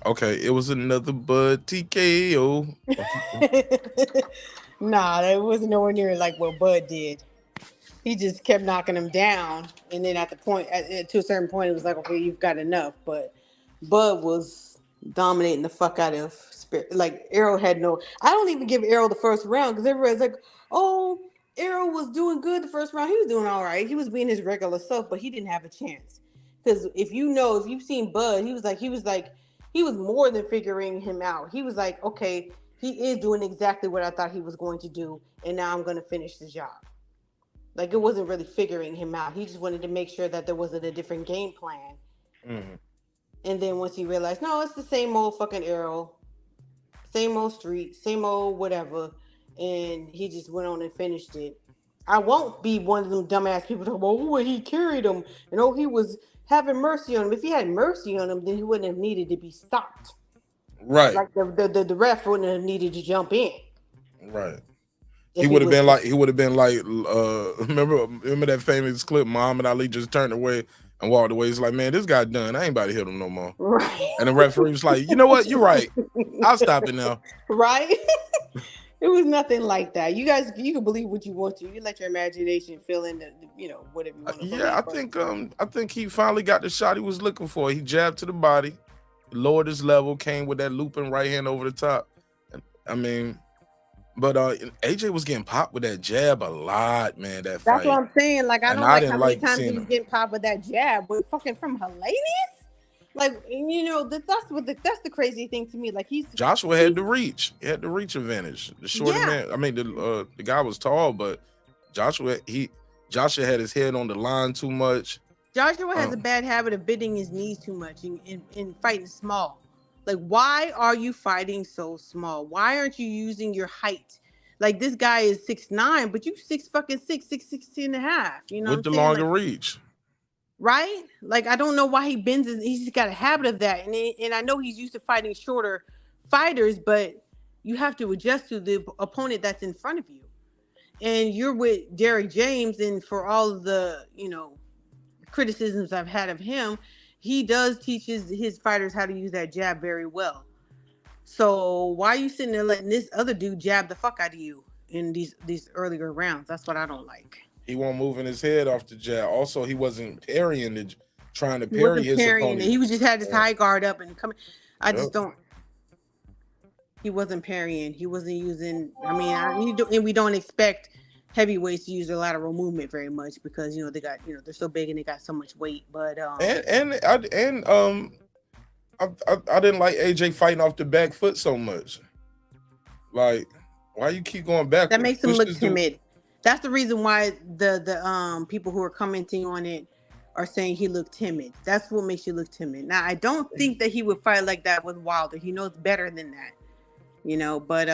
Okay, it was another Bud TKO. Nah, that wasn't nowhere near like what Bud did. He just kept knocking him down, and then at the point, to a certain point, it was like, okay, you've got enough. But Bud was dominating the fuck out of Spirit. Like Arrow had no. I don't even give Arrow the first round because everybody's like, oh, Arrow was doing good the first round. He was doing all right. He was being his regular self, but he didn't have a chance. Because if you've seen Bud, he was more than figuring him out. He was like, okay, he is doing exactly what I thought he was going to do, and now I'm going to finish the job. Like, it wasn't really figuring him out. He just wanted to make sure that there wasn't a different game plan. Mm-hmm. And then once he realized, no, it's the same old fucking Arrow, same old street, same old whatever, and he just went on and finished it. I won't be one of them dumbass people that, oh, he carried him, and oh, he was having mercy on him. If he had mercy on him, then he wouldn't have needed to be stopped. Right. Like the ref wouldn't have needed to jump in. Right. He would have been like remember that famous clip, Muhammad Ali just turned away and walked away. He's like, man, this guy done. I ain't about to hit him no more. Right. And the referee was like, you know what? You're right. I'll stop it now. Right? It was nothing like that. You guys, you can believe what you want to. You let your imagination fill in the whatever you want to believe. I think he finally got the shot he was looking for. He jabbed to the body, lowered his level, came with that looping right hand over the top. I mean, but AJ was getting popped with that jab a lot, man. That's what I'm saying. Like, I don't like how many times he was getting popped with that jab, but fucking from Hellenius. Like, that's the crazy thing to me. Like, Joshua had the reach. He had the reach advantage. The shorter man. I mean, the guy was tall, but Joshua had his head on the line too much. Joshua has a bad habit of bending his knees too much and fighting small. Like, why are you fighting so small? Why aren't you using your height? Like, this guy is 6'9", but you 6'6" and a half. You know, with the longer reach. Right? Like, I don't know why he bends. He's just got a habit of that. And I know he's used to fighting shorter fighters, but you have to adjust to the opponent that's in front of you. And you're with Derek James, and for all of the, criticisms I've had of him, he does teach his fighters how to use that jab very well. So why are you sitting there letting this other dude jab the fuck out of you in these earlier rounds? That's what I don't like. He won't moving his head off the jab. Also, he wasn't parrying trying to parry his opponent. He was just had his high guard up and coming. He wasn't parrying. He wasn't using. I mean, and we don't expect heavyweights to use their lateral movement very much because they got they're so big and they got so much weight. But I didn't like AJ fighting off the back foot so much. Like, why you keep going back? That makes him look timid. That's the reason why the people who are commenting on it are saying he looked timid. That's what makes you look timid. Now, I don't think that he would fight like that with Wilder. He knows better than that, But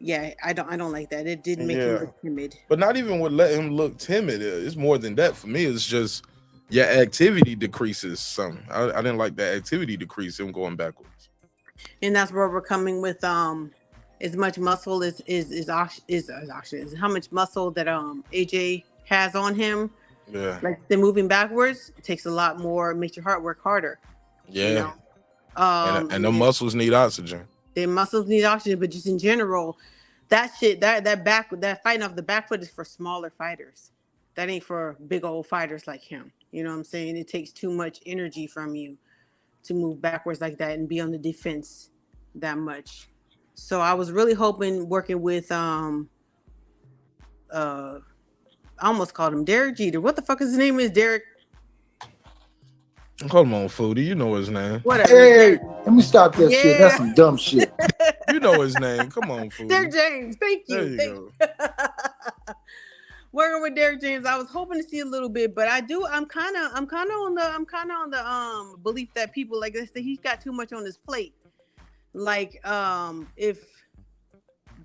yeah, I don't like that. It did make him look timid. But not even would let him look timid. It's more than that for me. It's just your activity decreases some. I didn't like that activity decrease him going backwards. And that's where we're coming with as much muscle is how much muscle that AJ has on him. Yeah. Like the moving backwards, it takes a lot more, makes your heart work harder. Yeah. And the muscles need oxygen. Their muscles need oxygen, but just in general, that fighting off the back foot is for smaller fighters. That ain't for big old fighters like him. You know what I'm saying? It takes too much energy from you to move backwards like that and be on the defense that much. So I was really hoping working with I almost called him Derek Jeter. What the fuck is his name? Is Derek? Come on, Foodie. You know his name. Whatever. Hey, let me stop that shit. That's some dumb shit. You know his name. Come on, Foodie. Derek James. Thank you. There you go. working with Derrick James. I was hoping to see a little bit, but I'm kind of on the belief that people like this that he's got too much on his plate. Like if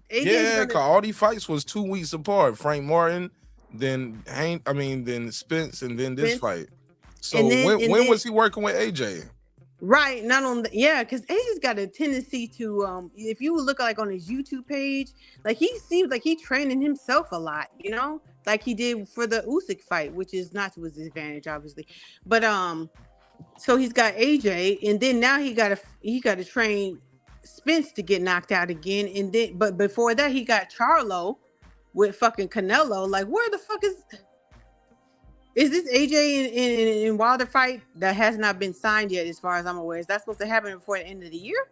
Yeah, cause all these fights was 2 weeks apart. Frank Martin, then then Spence, and then this fight. So when was he working with AJ? Right, not on the because AJ's got a tendency to if you look like on his YouTube page, like he seems like he's training himself a lot, like he did for the Usyk fight, which is not to his advantage, obviously. But so he's got AJ, and then now he got to train Spence to get knocked out again, and then but before that he got Charlo with fucking Canelo. Like, where the fuck is this AJ in Wilder fight that has not been signed yet, as far as I'm aware? Is that supposed to happen before the end of the year?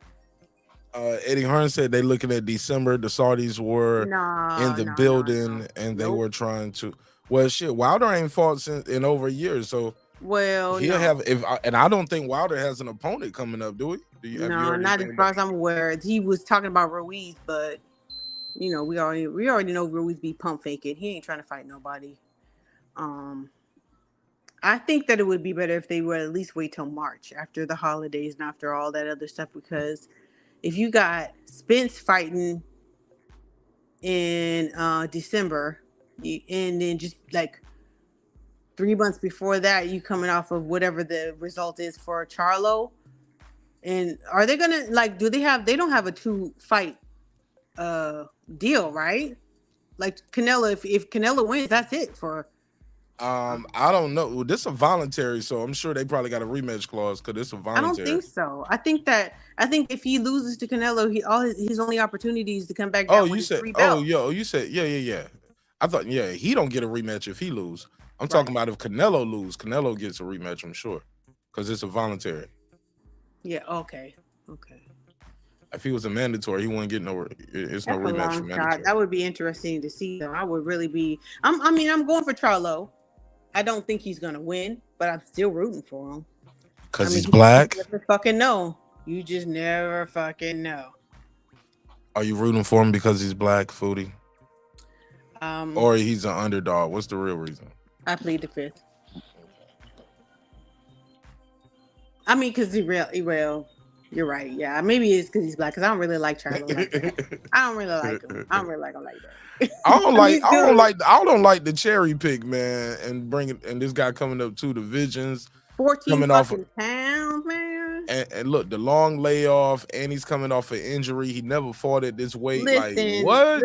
Eddie Hearn said they're looking at December. The Saudis were in the building, and they were trying to. Well, shit, Wilder ain't fought in over a year, so he'll have. And I don't think Wilder has an opponent coming up, do we? No, not as far as I'm aware. He was talking about Ruiz, but we already know Ruiz be pump faking. He ain't trying to fight nobody. I think that it would be better if they would at least wait till March after the holidays and after all that other stuff, because if you got Spence fighting in December, and then just like 3 months before that, you coming off of whatever the result is for Charlo, and are they gonna they don't have a 2-fight deal, right? Like Canelo, if Canelo wins, that's it for. I don't know. This is a voluntary, so I'm sure they probably got a rematch clause because it's a voluntary. I don't think so. I think if he loses to Canelo, his only opportunity is to come back down with 3 belts. You said yeah. I thought he don't get a rematch if he lose. I'm talking about if Canelo lose, Canelo gets a rematch, I'm sure, because it's a voluntary. Yeah. Okay. If he was a mandatory, he wouldn't get no. It's no rematch for mandatory. That would be interesting to see. Though I would really be. I'm going for Charlo. I don't think he's gonna win, but I'm still rooting for him. Cause he's black. You never fucking know. You just never fucking know. Are you rooting for him because he's black, Foodie? Or he's an underdog? What's the real reason? I plead the fifth. I mean, because you're right. Yeah, maybe it's because he's black. Because I don't really like Charlo. I don't really like him. I don't really like him like that. I don't like the cherry pick, man, and this guy coming up 2 divisions, 14 fucking pounds, man. And look, the long layoff, and he's coming off an injury. He never fought at this weight. Listen, what?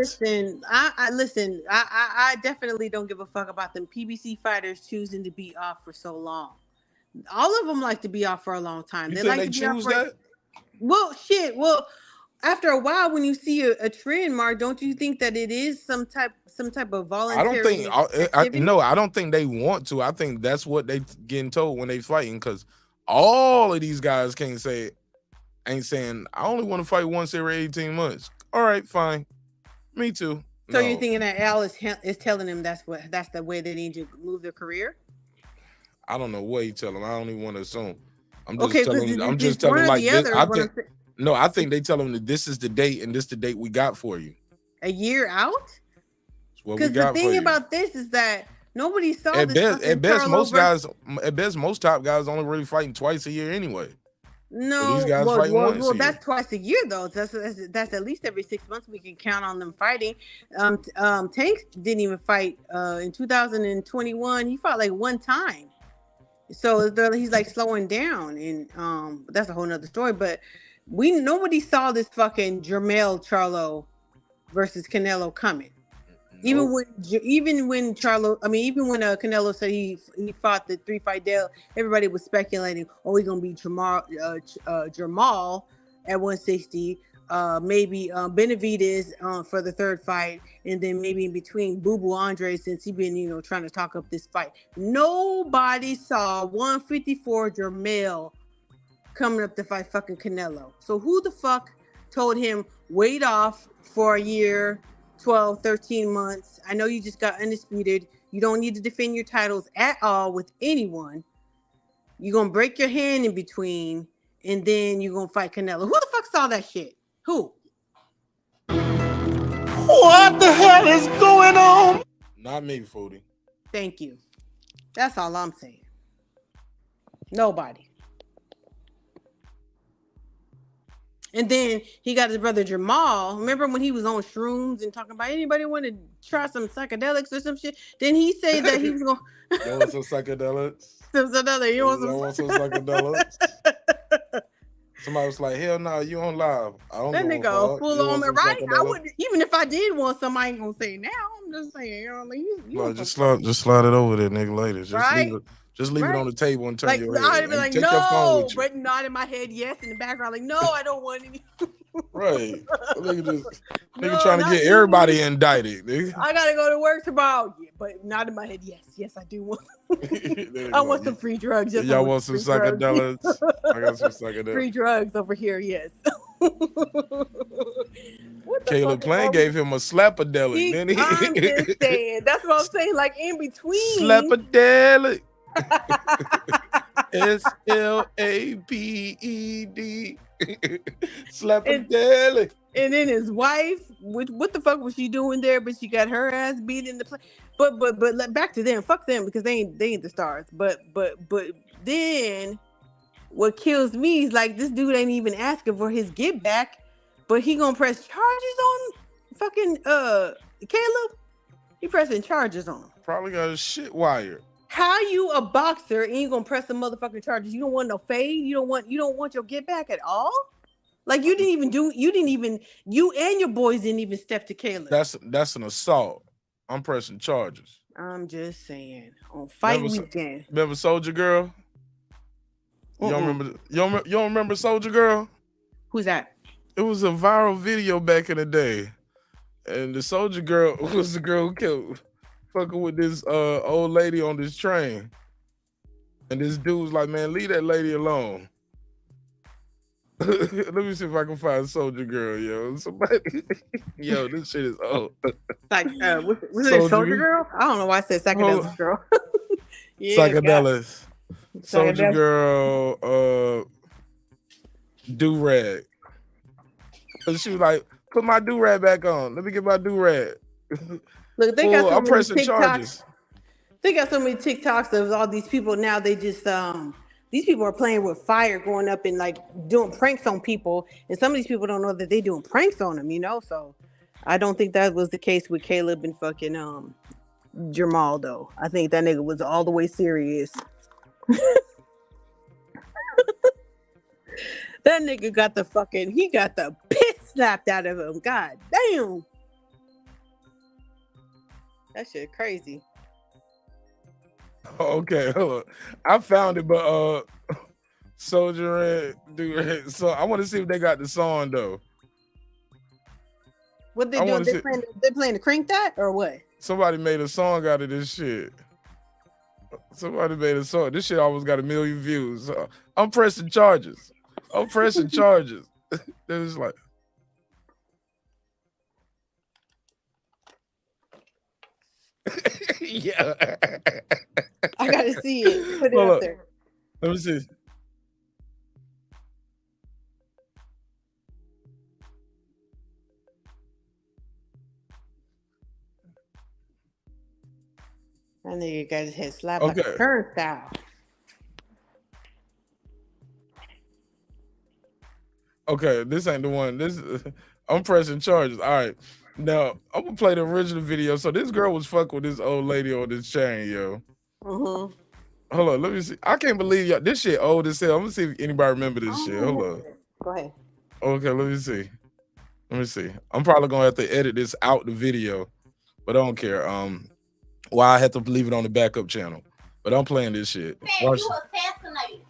I definitely don't give a fuck about them PBC fighters choosing to be off for so long. All of them like to be off for a long time. You think they choose that? Well, shit. Well, after a while, when you see a trend, Mark, don't you think that it is some type of voluntary? I don't think they want to. I think that's what they getting told when they fighting, because all of these guys ain't saying I only want to fight once every 18 months. All right, fine. Me too. So you're thinking that Al is telling them that's the way they need to move their career? I don't know what he telling them. I don't even want to assume. I'm just telling them like this. I think they tell them that this is the date and this is the date we got for you. A year out? Because the thing about this is that nobody saw this. At best, most top guys only really fighting twice a year anyway. No, so these guys fighting once a year. That's twice a year though. That's at least every 6 months we can count on them fighting. Tank didn't even fight in 2021. He fought like 1 time. So he's like slowing down, and that's a whole nother story. But nobody saw this fucking Jermell Charlo versus Canelo coming. Nope. Even when Canelo said he fought the 3-fight deal, everybody was speculating, he's gonna be Jamal at 160. Maybe Benavidez for the 3rd fight, and then maybe in between Boo Boo Andre, since he been trying to talk up this fight. Nobody saw 154 Jermell coming up to fight fucking Canelo. So who the fuck told him wait off for a year, 12, 13 months? I know you just got undisputed. You don't need to defend your titles at all with anyone. You're gonna break your hand in between, and then you're gonna fight Canelo. Who the fuck saw that shit? Who? What the hell is going on? Not me, Foodie. Thank you. That's all I'm saying. Nobody. And then he got his brother Jamal. Remember when he was on shrooms and talking about anybody want to try some psychedelics or some shit? Then he said that he was going to... You want some psychedelics? You want some psychedelics? Somebody was like, hell no, you on live. I don't that know. nigga full on me, right? I wouldn't, even if I did want some, I ain't gonna say now. I'm just saying, you know, like just slide it over there, nigga, later. Just right? leave it on the table and turn like, your head. I'd be like, take your phone with you. but not in my head, yes, in the background, like, no, I don't want any. Right. Nigga trying to get everybody indicted, nigga. I gotta go to work tomorrow. Yeah, but not in my head, yes, I do want. I want some free drugs. Yes, y'all want some psychedelics? I got some psychedelics. Free drugs over here, yes. Caleb Plain gave him a slapadelic, didn't he? I'm just saying. That's what I'm saying. Like in between. Slapadelic. SLAPED. Slapadelic. And then his wife, what the fuck was she doing there? But she got her ass beat in the play. But back to them. Fuck them because they ain't the stars. But then what kills me is like this dude ain't even asking for his get back, but he gonna press charges on fucking Caleb. He pressing charges on him. Probably got his shit wired. How you a boxer and you gonna press the motherfucking charges? You don't want no fade. You don't want your get back at all. Like you and your boys didn't even step to Caleb. That's an assault. I'm pressing charges. I'm just saying on fight weekend. Remember Soldier Girl? You don't remember Soldier Girl? Who's that? It was a viral video back in the day, and the Soldier Girl was the girl who killed fucking with this old lady on this train, and this dude was like, "Man, leave that lady alone." Let me see if I can find Soldier Girl, yo. Somebody, yo, this shit is old. Like, was it Soldier Girl? I don't know why I said psychedelics girl. Yeah, psychedelics. Soldier Girl, do-rag. So she was like, "Put my do-rag back on. Let me get my do-rag." Look, they got so I'm pressing TikToks. charges. They got so many TikToks of all these people now. They just these people are playing with fire, going up and like doing pranks on people, and some of these people don't know that they doing pranks on them, you know. So I don't think that was the case with Caleb and fucking Jamal though. I think that nigga was all the way serious. That nigga got the piss slapped out of him. God damn. That shit crazy. Okay, hold on. I found it, but Soldier and Dude. So I want to see if they got the song though. What they doing? They playing to crank that or what? Somebody made a song out of this shit. Somebody made a song. This shit almost got 1 million views. I'm pressing charges. I'm pressing charges. It was like. Yeah. I gotta see it. Put it up there. Let me see. I know you guys had slapped like a turnstile. Okay, this ain't the one. I'm pressing charges. All right. Now, I'm gonna play the original video. So this girl was fucking with this old lady on this chain, yo. Mm-hmm. Hold on, let me see. I can't believe y'all. This shit old as hell. I'm gonna see if anybody remember this shit. Hold on. Go ahead. Okay, let me see. Let me see. I'm probably gonna have to edit this out the video, but I don't care. Well, I have to leave it on the backup channel. But I'm playing this shit. You assassinated.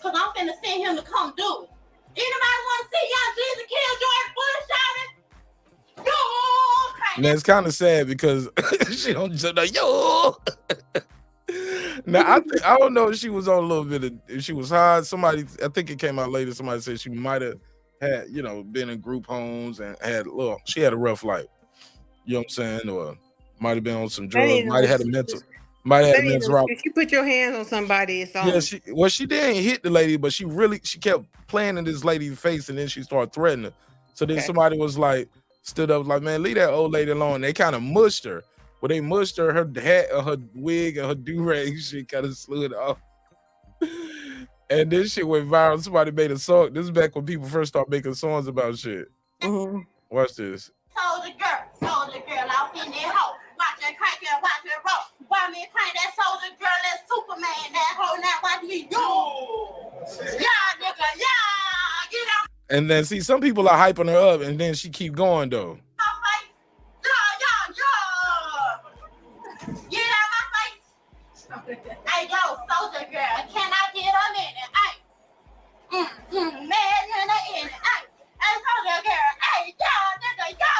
Cause I'm finna send him to come do it. Anybody want to see young Jesus kill George Bush, Yo, okay. Now it's kind of sad because she don't just know, yo. Now I don't know if she was on a little bit of, if she was high. Somebody, I think it came out later. Somebody said she might have had, been in group homes and she had a rough life. You know what I'm saying? Or might have been on some drugs. Might have had a mental. If you put your hands on somebody, it's on. Yeah, she didn't hit the lady, but she kept playing in this lady's face, and then she started threatening her. So then somebody was like, stood up, like, man, leave that old lady alone. They kind of mushed her, When they mushed her hat or her wig or her do-rag shit kind of slid off. And this shit went viral. Somebody made a song. This is back when people first started making songs about shit. Watch this. Soldier girl out in that hoe. Watch that crank and watch that roll. Why me crank that soldier girl, that Superman, that hoe, now watch me do. Yeah, nigga, yeah, get out. And then see, some people are hyping her up, and then she keep going though. Get out my face. Hey, yo, soldier girl, can I get a minute? Hey, man, in the end. Hey, soldier girl, hey, yo, nigga, yo.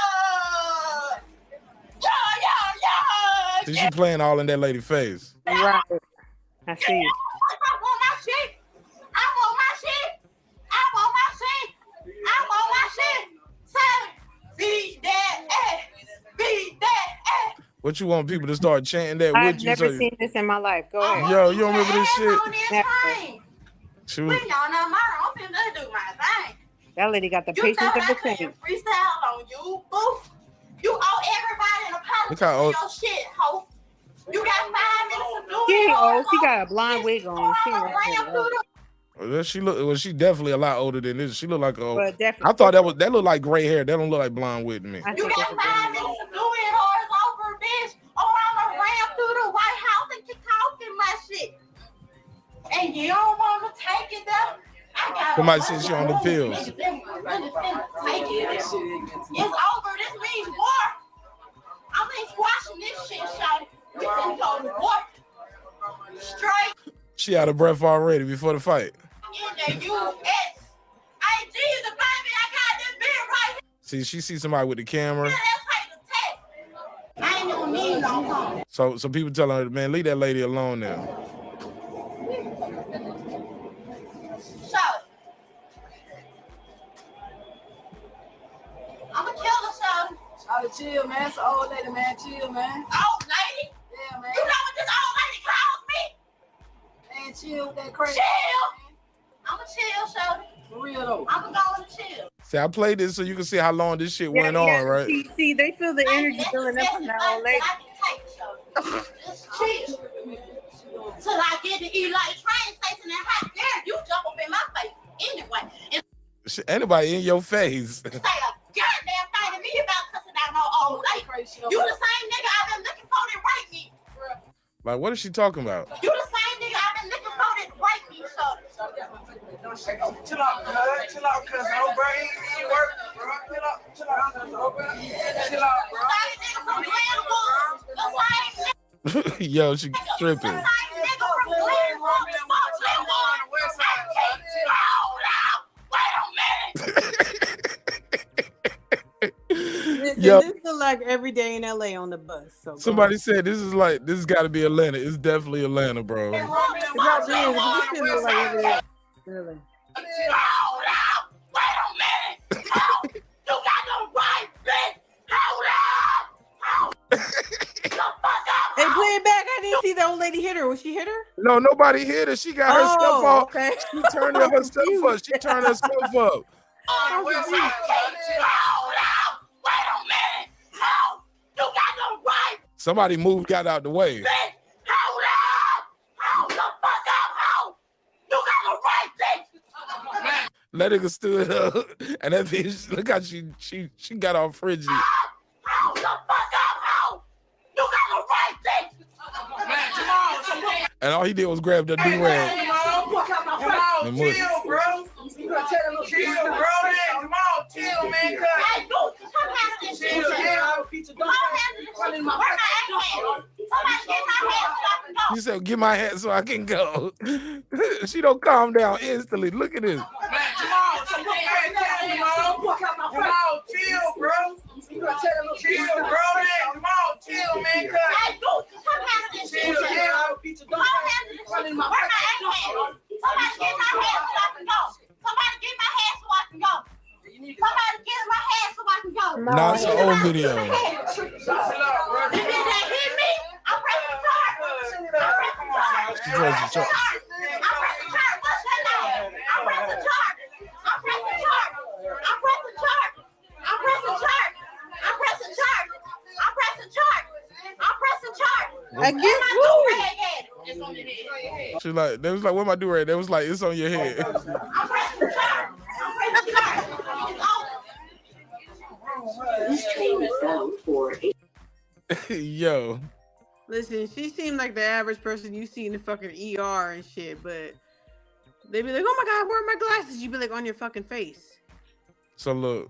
See, she playing all in that lady face. Right. I see. I want my shit. I want my shit. I want my shit. I want my shit. Say, beat that ass. Beat that ass. What you want people to start chanting that I've with you? never seen this in my life. Go ahead. Yo, you don't remember this shit? We on the model. I'm finna do my thing. That lady got the You patience thought of I a couldn't saint. freestyle on you, boo? You owe everybody an apology Look how for old- your shit, ho. You got 5 minutes to do She it. ain't ho. old. She got a blonde wig on. She ain't Ram that through old. the Well, she look. Well, she definitely a lot older than this. She look like a. But I definitely. thought that looked like gray hair. That don't look like blonde wig to me. I You think got it's a 5 minutes to do it, or it's over, bitch. Or I'ma ram through the White House and keep talking my shit. And you don't want to take it there. I got Somebody said she on the pills. Niggas them really finna take it. It's over. This means war. I'm squashing this shit, shawty. We finna go to war. Straight She out of breath already before the fight. in the U.S. Hey, Jesus, baby, I got this bit right here. See, she see somebody with the camera. Let's take the test. I ain't gonna need no phone. So people telling her, man, leave that lady alone now. Shawty. I'm a killer, shawty. Shawty, chill, man. It's an old lady, man. Chill, man. Old lady? Yeah, man. You know what this old lady calls me? Man, chill with that crazy. Chill. I'm a chill, shawty. For real, though. I'm going to chill. See, I played this so you can see how long this shit went on, right? See, they feel the energy building up from that old lady. Just chill. Till I get to Eli train station and how dare you jump up in my face anyway. And Shit, anybody in your face. say a goddamn thing to me about cussing out no old lady. You the same nigga I've been looking for that rape me. Like, what is she talking about? You the same nigga I've been looking for that rape me, so. Chill out, cuz. Chill out, cuz. No brain. He work, bro. Chill out, cuz. Chill out, bro. The same nigga from Glenwood. The same nigga. Yo, she tripping. The same nigga from Glenwood. Fuck Glenwood. Hold up. Wait a minute. Listen, Yo. this look like every day in LA on the bus. So Somebody said this has got to be Atlanta. It's definitely Atlanta, bro. It probably is, but this shit look like every day. Really. Hold up. Wait a minute. Hold. You got the right bitch. Hold up. Hold. The fuck up. Hey, play it back. I didn't see the old lady hit her. Was she hit her? No, nobody hit her. She got her stuff Oh, off. okay. She turned her stuff up. She turned her stuff up. Hold up. Wait a minute. Hold. You got the right Somebody moved, got out the way. bitch. Hold up. Hold the fuck up. Hold. You got the right bitch. That nigga stood up, and that bitch, look how she got all frigid. Hold the fuck up. Hold. You got the right bitch. And all he did was grab the do-rag. And mush. Chill, bro. Chill, bro. Chill, man. Cuz. Hey, dude, come handle this shit. Chill, Come man. handle this shit. Where my ankle? Somebody get my hand so I can go. She said, "Get my hat so I can go." She don't calm down instantly. Look at this. Come on, chill, bro. Chill, bro. Come on, chill, man. Cuz. Hey, dude, come handle this shit. Chill, Come man. handle this shit. Where my ankle? Somebody get my hand so I can go. Somebody get my hand so I can go. Somebody get my hand so I can go. Nah, it's an old video. Chill out, bro. If it ain't hit me, I'm pressing charge. I'm pressing charge. She pressing charge. I'm pressing charge. What's your name? I'm pressing charge. I'm pressing charge. I'm pressing charge. I'm pressing charge. I'm pressing charge. I'm pressing charge. I'm Against who? It's on your head. She like, they was like, what am I doing? They was like, it's on your head. I'm pressing the charge. I'm pressing the charge. Yo. Listen, she seemed like the average person you see in the fucking ER and shit, but they be like, oh my God, where are my glasses? You be like, on your fucking face. So look,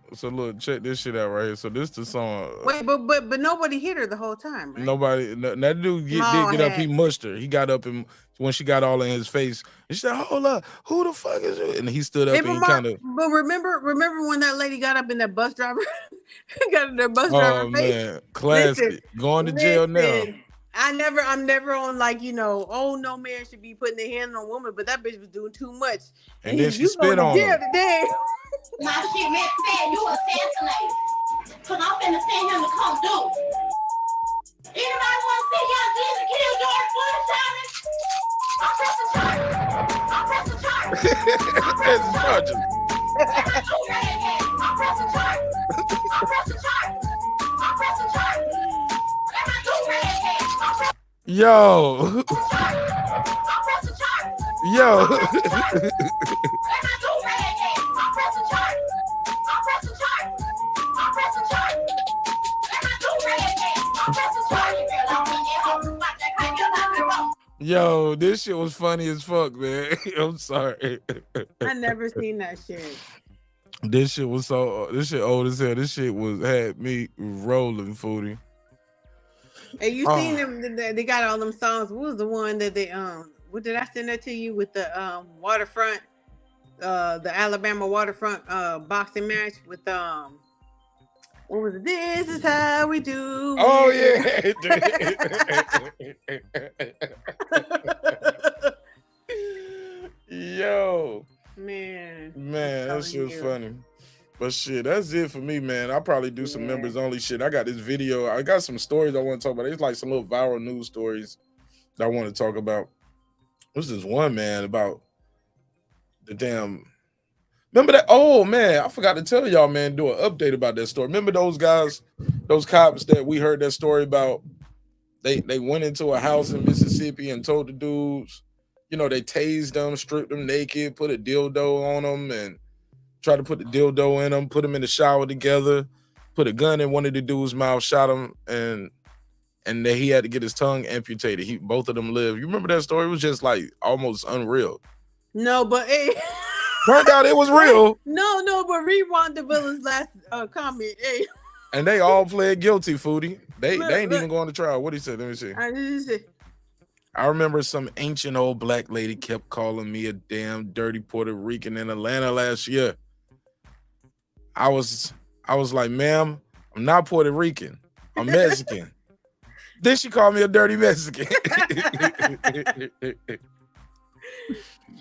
check this shit out right here. So this the song. Wait, but nobody hit her the whole time, right? Nobody. That dude did get up. He mushed her. He got up and when she got all in his face, he said, "Hold up, who the fuck is you?" And he stood up and he kind of. But remember when that lady got up in that bus driver, got in that bus driver face. Oh man, classic. Going to jail now. I'm never on like, you know, oh no man should be putting their hand on a woman, but that bitch was doing too much. And then she spit on him. Today. Nah, shit, man, said you assassinated. Cause I'm finna send him to come do. Anybody wanna see young Jesus kill George Bush, Tommy? I'm pressing charges. I'm pressing charges. That's charges. I'm pressing charges. I'm pressing charges. I'm pressing charges. Let my do redhead. I'm pressing Yo. charges. Yo. Let my do redhead. I'm pressing charges. I'm pressing charges. I'm pressing charges. Let my do redhead. I'm pressing charges. Girl, I'm in there. I'm watch that crack. You're not gonna Yo, this shit was funny as fuck, man. I'm sorry. I never seen that shit. This shit was this shit old as hell. This shit had me rolling, Foodie. Hey, you seen them? They got all them songs. What was the one that they what did I send that to you with the waterfront, the Alabama waterfront boxing match with what was it? This is how we do. Oh yeah. Yo. Man, that shit was funny. But shit, that's it for me, man. I'll probably do some members only shit. I got this video. I got some stories I want to talk about. It's like some little viral news stories that I want to talk about. This is one, man, about the damn. Remember that? Oh man, I forgot to tell y'all, man, do an update about that story. Remember those guys, those cops that we heard that story about? They went into a house in Mississippi and told the dudes, you know, they tased them, stripped them naked, put a dildo on them, and tried to put the dildo in them, put them in the shower together, put a gun in one of the dude's mouth, shot him, and then he had to get his tongue amputated. Both of them lived. You remember that story? It was just like almost unreal. No, but hey. Turned out it was real. No, but rewind the villain's last comment. Hey. And they all pled guilty, Foodie. They ain't even going to trial. What he said? Let me see. I remember some ancient old black lady kept calling me a damn dirty Puerto Rican in Atlanta last year. I was like, ma'am, I'm not Puerto Rican. I'm Mexican. Then she called me a dirty Mexican.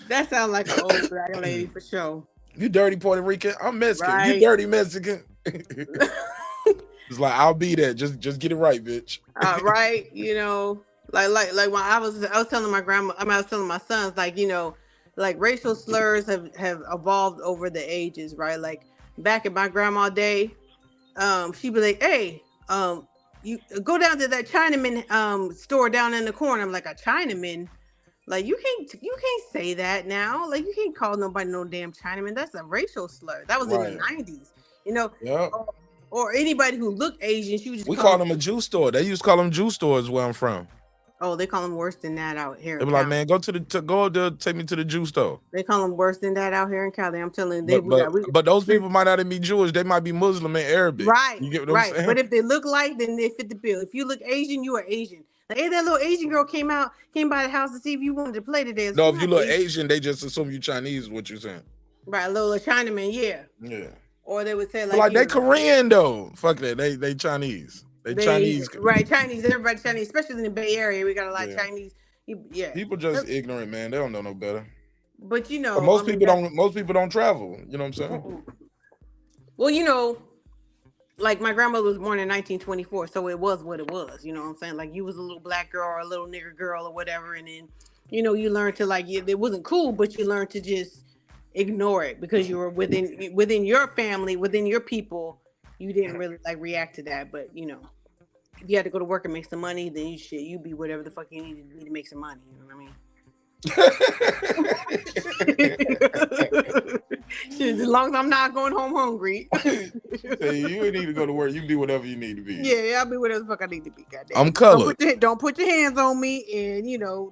That sounds like an old black lady for sure. You dirty Puerto Rican? I'm Mexican. Right. You dirty Mexican? It's like, I'll be that. Just get it right, bitch. Right, you know, like when I was telling my grandma, I was telling my sons, like, you know, like racial slurs have evolved over the ages, right? Like back in my grandma's day, she'd be like, hey, you go down to that Chinaman store down in the corner. I'm like, a Chinaman? Like you can't say that now. Like you can't call nobody no damn Chinaman. That's a racial slur. That was in the 90s, you know. Yep. Or anybody who looked Asian, we call them a Jew store. They used to call them Jew stores where I'm from. Oh, they call them worse than that out here. They be like, man, take me to the Jew store. They call them worse than that out here in Cali. I'm telling you, but those people might not even be Jewish. They might be Muslim and Arabic. Right. You get what I'm saying? But if they look like, then they fit the bill. If you look Asian, you are Asian. Like, hey, that little Asian girl came by the house to see if you wanted to play today. No, if you look Asian, they just assume you Chinese. Is what you're saying? Right, a little Chinaman, yeah. Yeah. Or they would say like they Korean though. Fuck that. They Chinese. They Chinese. Right, Chinese. Everybody Chinese, especially in the Bay Area. We got a lot of Chinese. Yeah. People just ignorant, man. They don't know no better. But you know, most people don't travel. You know what I'm saying? Well, you know, like my grandmother was born in 1924, so it was what it was. You know what I'm saying? Like you was a little black girl or a little nigger girl or whatever, and then you know you learned to like it wasn't cool, but you learned to just ignore it because you were within your family, within your people. You didn't really like react to that, but you know. if you had to go to work and make some money, then you be whatever the fuck you need to be to make some money. You know what I mean? Shit, as long as I'm not going home hungry. Hey, you need to go to work. You be whatever you need to be. Yeah, I'll be whatever the fuck I need to be. Goddamn. I'm colored. Don't put your hands on me, and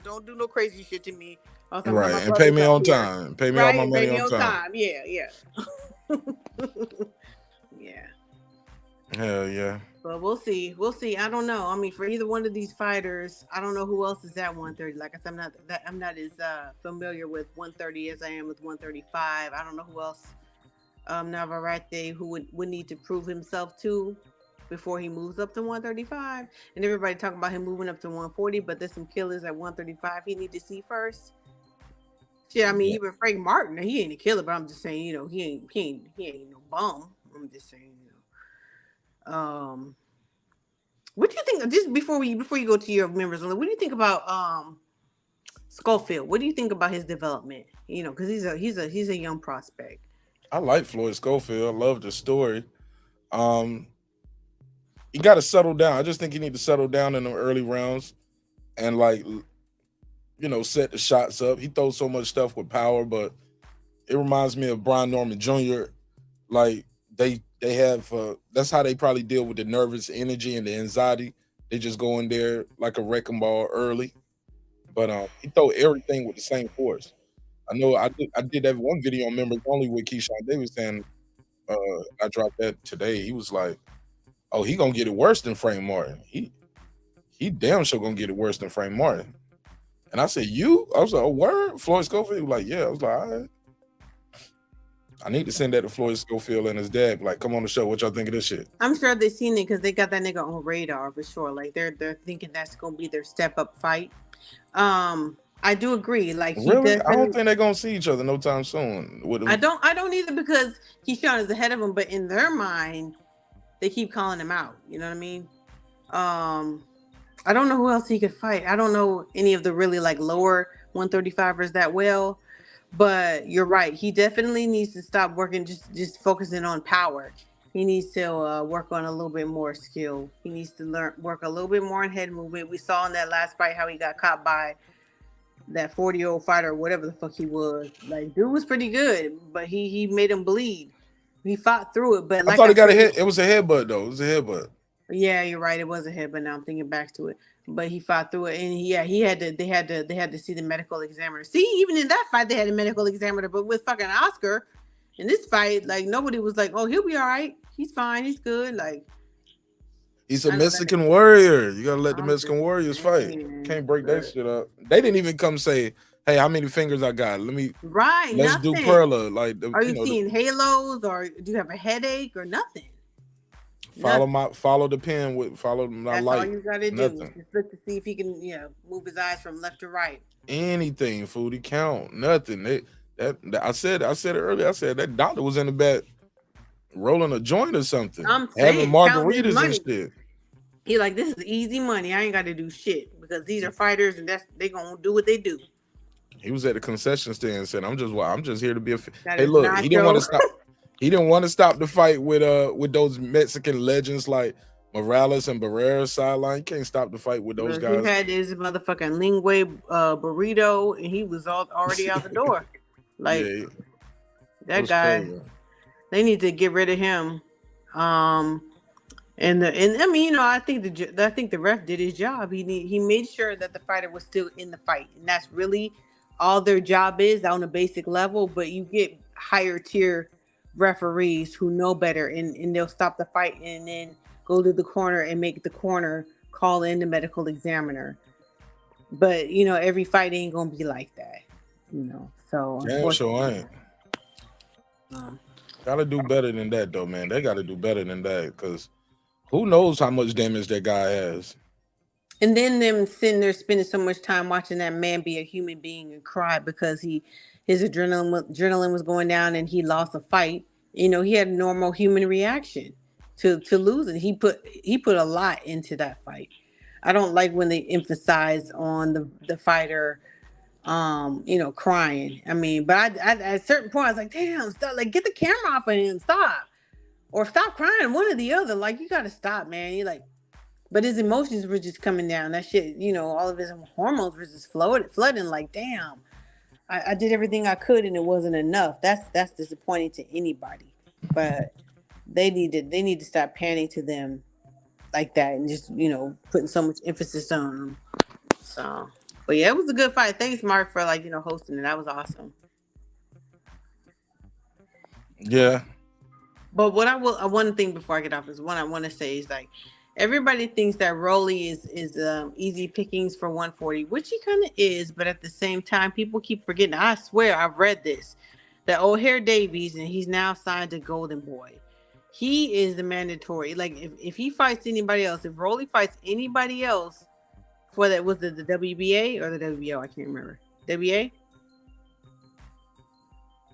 don't do no crazy shit to me. Right, and pay me on time. Pay me all my money on time. Yeah. Yeah. Hell yeah. But we'll see. I don't know. I mean, for either one of these fighters, I don't know who else is at 130. Like I said, I'm not as familiar with 130 as I am with 135. I don't know who else Navarrete who would need to prove himself to before he moves up to 135. And everybody talking about him moving up to 140, but there's some killers at 135 he need to see first. Shit, I mean, even Frank Martin, he ain't a killer, but I'm just saying, he ain't no bum. I'm just saying, what do you think? Just before you go to your members, what do you think about Schofield? What do you think about his development? Because he's a young prospect. I like Floyd Schofield. I love the story. He got to settle down. I just think he need to settle down in the early rounds and set the shots up. He throws so much stuff with power, but it reminds me of Brian Norman Jr. Like they have that's how they probably deal with the nervous energy and the anxiety. They just go in there like a wrecking ball early, but he throw everything with the same force. I know I did that one video on members only with Keyshawn Davis, and I dropped that today. He was like, "Oh, he gonna get it worse than Frank Martin. He damn sure gonna get it worse than Frank Martin." And I said, "You?" I was like, "Oh, word?" Floyd Schofield? He was like, "Yeah." I was like, "All right." I need to send that to Floyd Schofield and his dad. Like, come on the show. What y'all think of this shit? I'm sure they've seen it because they got that nigga on radar for sure. Like they're thinking that's gonna be their step up fight. I do agree. Like, really, I don't think they're gonna see each other no time soon. I don't either, because Keyshawn is ahead of him, but in their mind, they keep calling him out. You know what I mean? I don't know who else he could fight. I don't know any of the really like lower 135ers that well, but you're right. He definitely needs to stop working just focusing on power. He needs to work on a little bit more skill. He needs to work a little bit more on head movement. We saw in that last fight how he got caught by that 40-year-old fighter, or whatever the fuck he was. Like, dude was pretty good, but he made him bleed. He fought through it, but like I thought he got a hit. It was a headbutt though. It was a headbutt. Yeah, you're right. It was a headbutt. Now I'm thinking back to it, but he fought through it, and he had to. They had to see the medical examiner. See, even in that fight, they had a medical examiner, but with fucking Oscar, in this fight, like nobody was like, "Oh, he'll be all right. He's fine. He's good." Like, he's a Mexican warrior. You gotta let the Mexican warriors fight. Can't break that shit up. They didn't even come say, "Hey, how many fingers I got? Let's do Perla." Like, are you seeing halos, or do you have a headache, or nothing? Follow the pen follow my That's light. all you gotta do. Just look to see if he can, move his eyes from left to right. Anything, foodie count. Nothing. I said it earlier. I said that doctor was in the back rolling a joint or something. I'm saying, having margaritas and shit. He like, this is easy money. I ain't got to do shit because these are fighters, and they gonna do what they do. He was at the concession stand and said, I'm just here to be a hey, look, he didn't want to stop. He didn't want to stop the fight with those Mexican legends like Morales and Barrera sideline. You can't stop the fight with those guys. He had his motherfucking linguine burrito, and he was already out the door. Like, that guy, crazy. They need to get rid of him. And I mean, I think the ref did his job. He made sure that the fighter was still in the fight, and that's really all their job is on a basic level. But you get higher tier referees who know better, and they'll stop the fight and then go to the corner and make the corner call in the medical examiner. But every fight ain't gonna be like that, so damn sure ain't. Gotta do better than that though, man. They gotta do better than that, because who knows how much damage that guy has. And then them sitting there spending so much time watching that man be a human being and cry because his adrenaline was going down and he lost a fight. He had a normal human reaction to losing. He put a lot into that fight. I don't like when they emphasize on the fighter, crying. I mean, but I at a certain point I was like, damn, stop! Like, get the camera off of him, stop, or stop crying. One or the other. Like, you got to stop, man. You like, But his emotions were just coming down. That shit, all of his hormones were just flooding. Like, damn, I did everything I could and it wasn't enough. That's disappointing to anybody. But they need to stop panning to them like that and just putting so much emphasis on them. So, but yeah, it was a good fight. Thanks, Mark, for hosting it. That was awesome. Yeah. But what one thing before I get off is one I want to say is like everybody thinks that Rolly is easy pickings for 140, which he kind of is, but at the same time, people keep forgetting. I swear I've read this that O'Hare Davies, and he's now signed to Golden Boy. He is the mandatory. Like if he fights anybody else, if Rolly fights anybody else for that, was it the WBA or the WBO? I can't remember. WBA?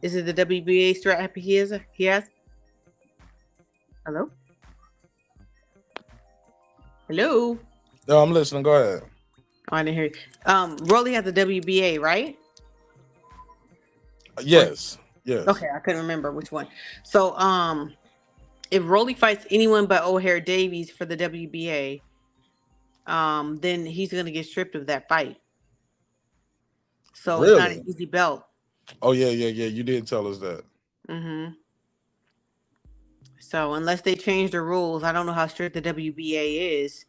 Is it the WBA strap he has? Hello? Hello? No, I'm listening. Go ahead. Oh, I didn't hear you. Rolly has the WBA, right? Yes. Yes. Okay, I couldn't remember which one. So, if Rolly fights anyone but O'Hare Davies for the WBA, then he's gonna get stripped of that fight. So Really? It's not an easy belt. Oh yeah. You did tell us that. Mm-hmm. So unless they change the rules, I don't know how strict the WBA is.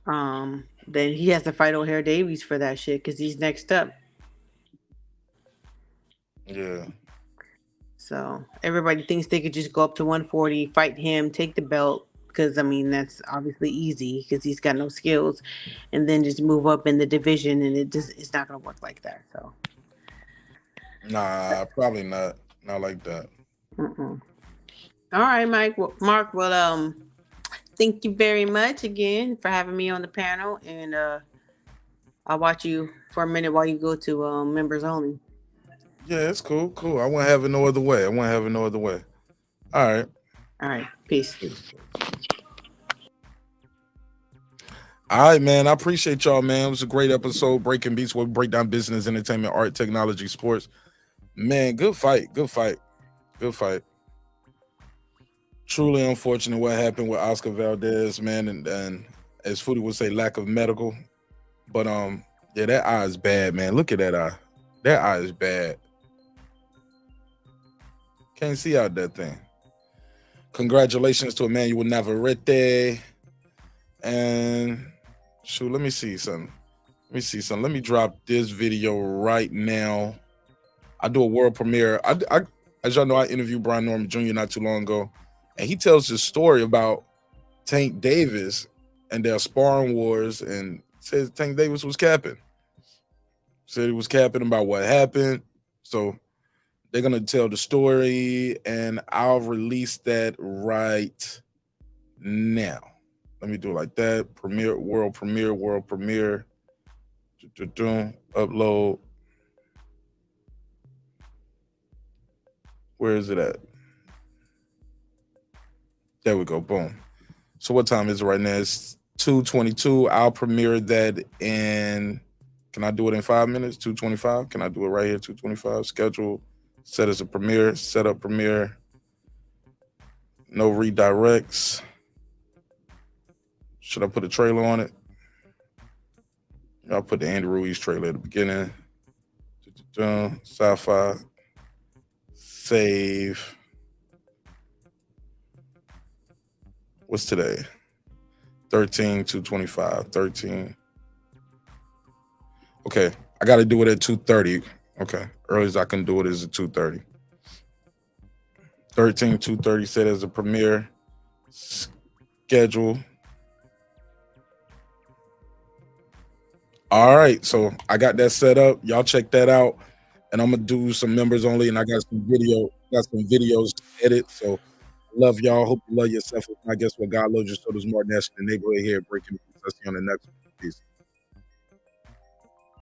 Then he has to fight O'Hare Davies for that shit because he's next up. Yeah. So everybody thinks they could just go up to 140, fight him, take the belt, because that's obviously easy because he's got no skills, and then just move up in the division, and it's not gonna work like that. So Nah, probably not. Not like that. Mm-mm. All right, Mark. Well, thank you very much again for having me on the panel, and I'll watch you for a minute while you go to members only. Yeah, it's cool. I won't have it no other way. All right. All right. Peace. All right, man. I appreciate y'all, man. It was a great episode. Breaking Beats, where we break down business, entertainment, art, technology, sports. Man, good fight. Truly unfortunate what happened with Oscar Valdez, man, and as Foodie would say, lack of medical. But yeah, that eye is bad, man. Look at that eye. That eye is bad. Can't see out that thing. Congratulations to Emanuel Navarrete. And shoot, let me see something. Let me drop this video right now. I do a world premiere. I as y'all know, I interviewed Brian Norman Jr. not too long ago, and he tells this story about Tank Davis and their sparring wars, and says Tank Davis was capping. Said he was capping about what happened. So they're gonna tell the story, and I'll release that right now. Let me do it like that. World premiere. Upload. Where is it at? There we go. Boom. So what time is it right now? It's 2:22. I'll premiere that in. Can I do it in 5 minutes? 2:25. Can I do it right here? 2:25. Schedule. Set as a premiere. Set up premiere. No redirects. Should I put a trailer on it? I'll put the Andy Ruiz trailer at the beginning. Sci-fi. Save. What's today? 13/2/25. 13. Okay, I got to do it at 2:30. Okay, earliest I can do it is at 2:30. 13/2/30 set as a premiere. Schedule. All right, so I got that set up. Y'all check that out, and I'm gonna do some members only, and I got some videos to edit. So love y'all. Hope you love yourself. I guess what God loves you, so does more. That's the neighborhood here breaking. Let's see you on the next one. Peace.